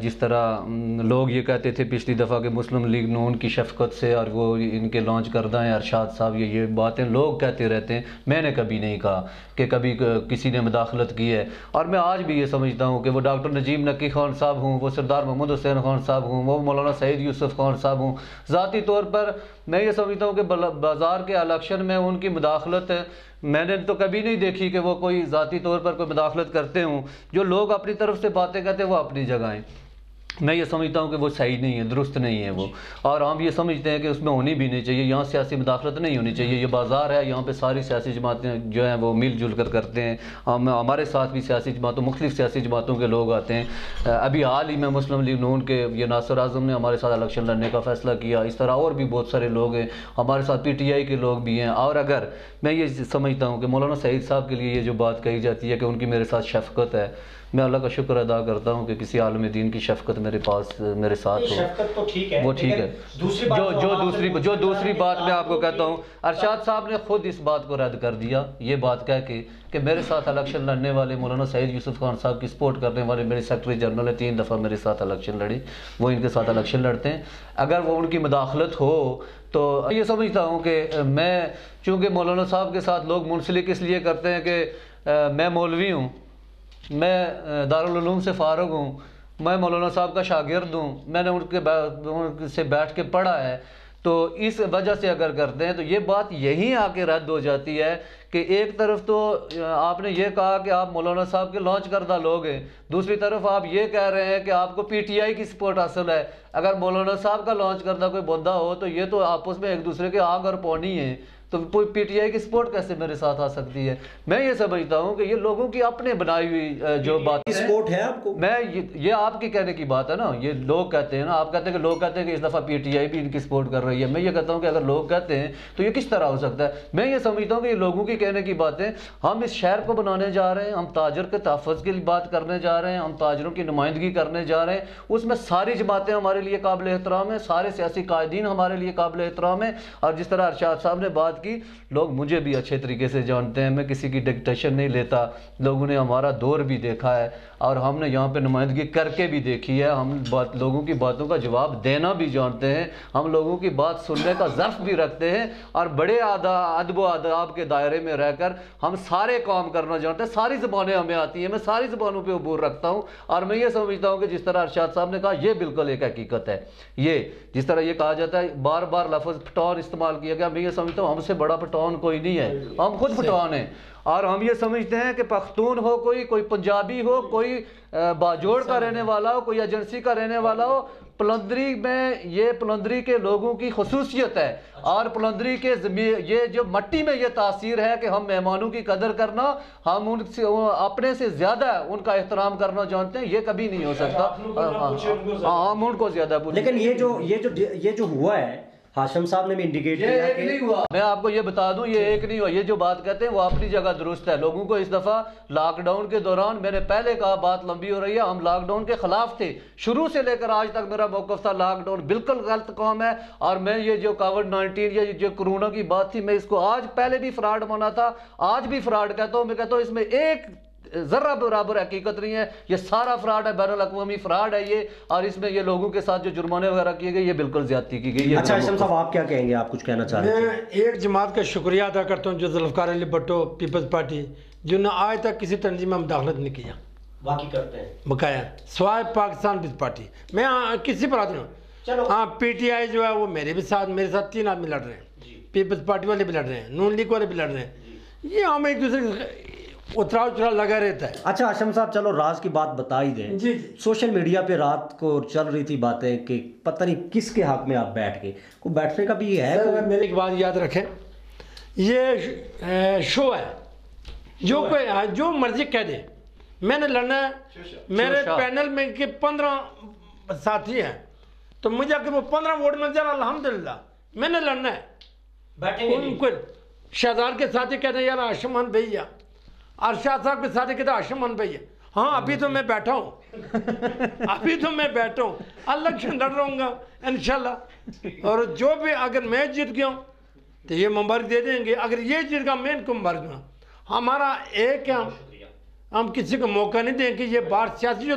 جس طرح لوگ یہ کہتے تھے پچھلی دفعہ کہ مسلم لیگ نون کی شفقت سے اور وہ ان کے لانچ کردہ ہیں ارشاد صاحب، یہ باتیں لوگ کہتے رہتے ہیں، میں نے کبھی نہیں کہا کہ کبھی کسی نے مداخلت کی ہے. اور میں آج بھی یہ سمجھتا ہوں کہ وہ ڈاکٹر نجیب نکی خان صاحب ہوں، وہ سردار محمد حسین خان صاحب ہوں، وہ مولانا سعید یوسف خان صاحب ہوں، ذاتی طور پر میں یہ سمجھتا ہوں کہ بازار کے الیکشن میں ان کی مداخلت میں نے تو کبھی نہیں دیکھی کہ وہ کوئی ذاتی طور پر کوئی مداخلت کرتے ہوں. جو لوگ اپنی طرف سے باتیں کہتے ہیں وہ اپنی جگہ ہیں. میں یہ سمجھتا ہوں کہ وہ صحیح نہیں ہے، درست نہیں ہے وہ، اور ہم یہ سمجھتے ہیں کہ اس میں ہونی بھی نہیں چاہیے. یہاں سیاسی مداخلت نہیں ہونی چاہیے. یہ بازار ہے، یہاں پہ ساری سیاسی جماعتیں جو ہیں وہ مل جل کر کرتے ہیں. ہمارے ساتھ بھی سیاسی جماعتوں، مختلف سیاسی جماعتوں کے لوگ آتے ہیں. ابھی حال ہی میں مسلم لیگ نون کے یہ ناصر اعظم نے ہمارے ساتھ الیکشن لڑنے کا فیصلہ کیا. اس طرح اور بھی بہت سارے لوگ ہیں ہمارے ساتھ، پی ٹی آئی کے لوگ بھی ہیں. اور اگر میں یہ سمجھتا ہوں کہ مولانا سعید صاحب کے لیے یہ جو بات کہی جاتی ہے کہ ان کی میرے ساتھ شفقت ہے، میں اللہ کا شکر ادا کرتا ہوں کہ کسی عالم دین کی شفقت میرے پاس میرے ساتھ ہو. شفقت تو ٹھیک ہے، وہ ٹھیک ہے. جو دوسری بات میں آپ کو کہتا ہوں، ارشاد صاحب نے خود اس بات کو رد کر دیا، یہ بات کہہ کے کہ میرے ساتھ الیکشن لڑنے والے مولانا سعید یوسف خان صاحب کی سپورٹ کرنے والے میرے سیکرٹری جنرل نے 3 دفعہ میرے ساتھ الیکشن لڑی، وہ ان کے ساتھ الیکشن لڑتے ہیں. اگر وہ ان کی مداخلت ہو تو یہ سمجھتا ہوں کہ میں، چونکہ مولانا صاحب کے ساتھ لوگ منسلک اس لیے کرتے ہیں کہ میں مولوی ہوں، میں دارالعلوم سے فارغ ہوں، میں مولانا صاحب کا شاگرد ہوں، میں نے ان سے بیٹھ کے پڑھا ہے، تو اس وجہ سے اگر کرتے ہیں تو یہ بات یہیں آ کے رد ہو جاتی ہے کہ ایک طرف تو آپ نے یہ کہا کہ آپ مولانا صاحب کے لانچ کردہ لوگ ہیں، دوسری طرف آپ یہ کہہ رہے ہیں کہ آپ کو پی ٹی آئی کی سپورٹ حاصل ہے. اگر مولانا صاحب کا لانچ کردہ کوئی بندہ ہو تو یہ تو آپس میں ایک دوسرے کے آگ اور پونی ہیں، تو پی ٹی آئی کی سپورٹ کیسے میرے ساتھ آ سکتی ہے؟ میں یہ سمجھتا ہوں کہ یہ لوگوں کی اپنے بنائی ہوئی جو بات سپورٹ ہے آپ کو. میں یہ آپ کی کہنے کی بات ہے نا، یہ لوگ کہتے ہیں نا، آپ کہتے ہیں کہ لوگ کہتے ہیں کہ اس دفعہ پی ٹی آئی بھی ان کی سپورٹ کر رہی ہے. میں یہ کہتا ہوں کہ اگر لوگ کہتے ہیں تو یہ کس طرح ہو سکتا ہے؟ میں یہ سمجھتا ہوں کہ یہ لوگوں کی کہنے کی باتیں، ہم اس شہر کو بنانے جا رہے ہیں، ہم تاجر کے تحفظ کی بات کرنے جا رہے ہیں، ہم تاجروں کی نمائندگی کرنے جا رہے ہیں. اس میں ساری جماعتیں ہمارے لیے قابل احترام ہیں، سارے سیاسی قائدین ہمارے لیے قابل احترام ہیں. اور جس طرح ارشاد صاحب نے بات کی، لوگ مجھے بھی اچھے طریقے سے جانتے ہیں، میں کسی کی ڈکٹیشن نہیں لیتا. لوگوں نے ہمارا دور بھی دیکھا ہے اور ہم نے یہاں پہ نمائندگی کر کے بھی دیکھی ہے. ہم لوگوں کی باتوں کا جواب دینا بھی جانتے ہیں، ہم لوگوں کی بات سننے کا ظرف بھی رکھتے ہیں، اور بڑے ادب و آداب کے دائرے میں رہ کر ہم سارے کام کرنا جانتے ہیں. ساری زبانیں ہمیں آتی ہیں، میں ساری زبانوں پہ عبور رکھتا ہوں. اور میں یہ سمجھتا ہوں کہ جس طرح ارشاد صاحب نے کہا، یہ بالکل ایک حقیقت ہے. یہ جس طرح یہ کہا جاتا ہے، بار بار لفظ پٹھان استعمال کیا گیا، میں یہ سمجھتا ہوں ہم سے بڑا پٹھان کوئی نہیں ہے، ہم خود پٹھان ہیں. اور ہم یہ سمجھتے ہیں کہ پختون ہو، کوئی پنجابی ہو، کوئی باجوڑ کا رہنے والا ہو، کوئی ایجنسی کا رہنے والا ہو، پلندری میں یہ پلندری کے لوگوں کی خصوصیت ہے. اور پلندری کے یہ جو مٹی میں یہ تاثیر ہے کہ ہم مہمانوں کی قدر کرنا، ہم ان سے اپنے سے زیادہ ان کا احترام کرنا جانتے ہیں. یہ کبھی نہیں ہو سکتا. ہم ان کو زیادہ پوچھیں. لیکن یہ جو ہوا ہے، ہاشم صاحب نے بھی انڈیکیٹ کیا ایک نہیں ہوا. میں آپ کو یہ بتا دوں، یہ ایک نہیں ہوا. یہ جو بات کہتے ہیں وہ اپنی جگہ درست ہے. لوگوں کو اس دفعہ لاک ڈاؤن کے دوران، میں نے پہلے کہا بات لمبی ہو رہی ہے، ہم لاک ڈاؤن کے خلاف تھے شروع سے لے کر آج تک. میرا موقف تھا لاک ڈاؤن بالکل غلط کام ہے. اور میں یہ جو کووڈ-19 یا جو کرونا کی بات تھی، میں اس کو آج پہلے بھی فراڈ مانا تھا، آج بھی فراڈ کہتا ہوں. میں کہتا ہوں اس میں ایک ذرہ برابر حقیقت نہیں ہے. یہ سارا فراڈ ہے، بین الاقوامی فراڈ ہے یہ. اور اس میں یہ لوگوں کے ساتھ جو جرمانے وغیرہ کیے گئے، یہ بالکل زیادتی کی گئی. اچھا ہاشم صاحب، آپ کیا کہیں گے؟ آپ کچھ کہنا چاہ رہے میں ایک جماعت کا شکریہ ادا کرتا ہوں، جو ذوالفقار علی بھٹو پیپلز پارٹی، جنہوں نے آج تک کسی تنظیم میں مداخلت نہیں کیا، باقی کرتے ہیں بقایا سوائے پاکستان پیپلز پارٹی. میں کسی پر آتا ہوں. ہاں، پی ٹی آئی جو ہے وہ میرے ساتھ 3 آدمی لڑ رہے ہیں، پیپلز پارٹی والے بھی لڑ رہے ہیں، نون لیگ والے بھی لڑ رہے ہیں. یہ ہم ایک دوسرے اترا چڑھا لگا رہتا ہے. اچھا ہاشم صاحب، چلو راز کی بات بتا ہی دیں. جی. سوشل میڈیا پہ رات کو چل رہی تھی باتیں کہ پتہ نہیں کس کے حق میں آپ بیٹھ گئے. کوئی بیٹھنے کا بھی ہے؟ میری ایک بات یاد رکھیں، یہ شو ہے، جو مرضی کہہ دے. میں نے لڑنا ہے، میرے پینل میں کے 15 ساتھی ہیں، تو مجھے اگر وہ 15 ووٹ مل جائے الحمدللہ، میں نے لڑنا ہے. ان کو شہزاد کے ساتھی کہتے ہیں یار ہاشم خان بھیا، ارشاد صاحب کے ساتھی کہتے ہیں ہاشم خان بھیا. ہاں، ابھی تو میں بیٹھا ہوں، الیکشن لڑ رہوں گا انشاءاللہ. اور جو بھی اگر میں جیت گیا ہوں تو یہ مبارک دے دیں گے، اگر یہ جیت گیا میں ان کو مبارک دوں گا. ہمارا ایک ہے، ہم کسی کو موقع نہیں دیں کہ یہ باہر سیاسی جو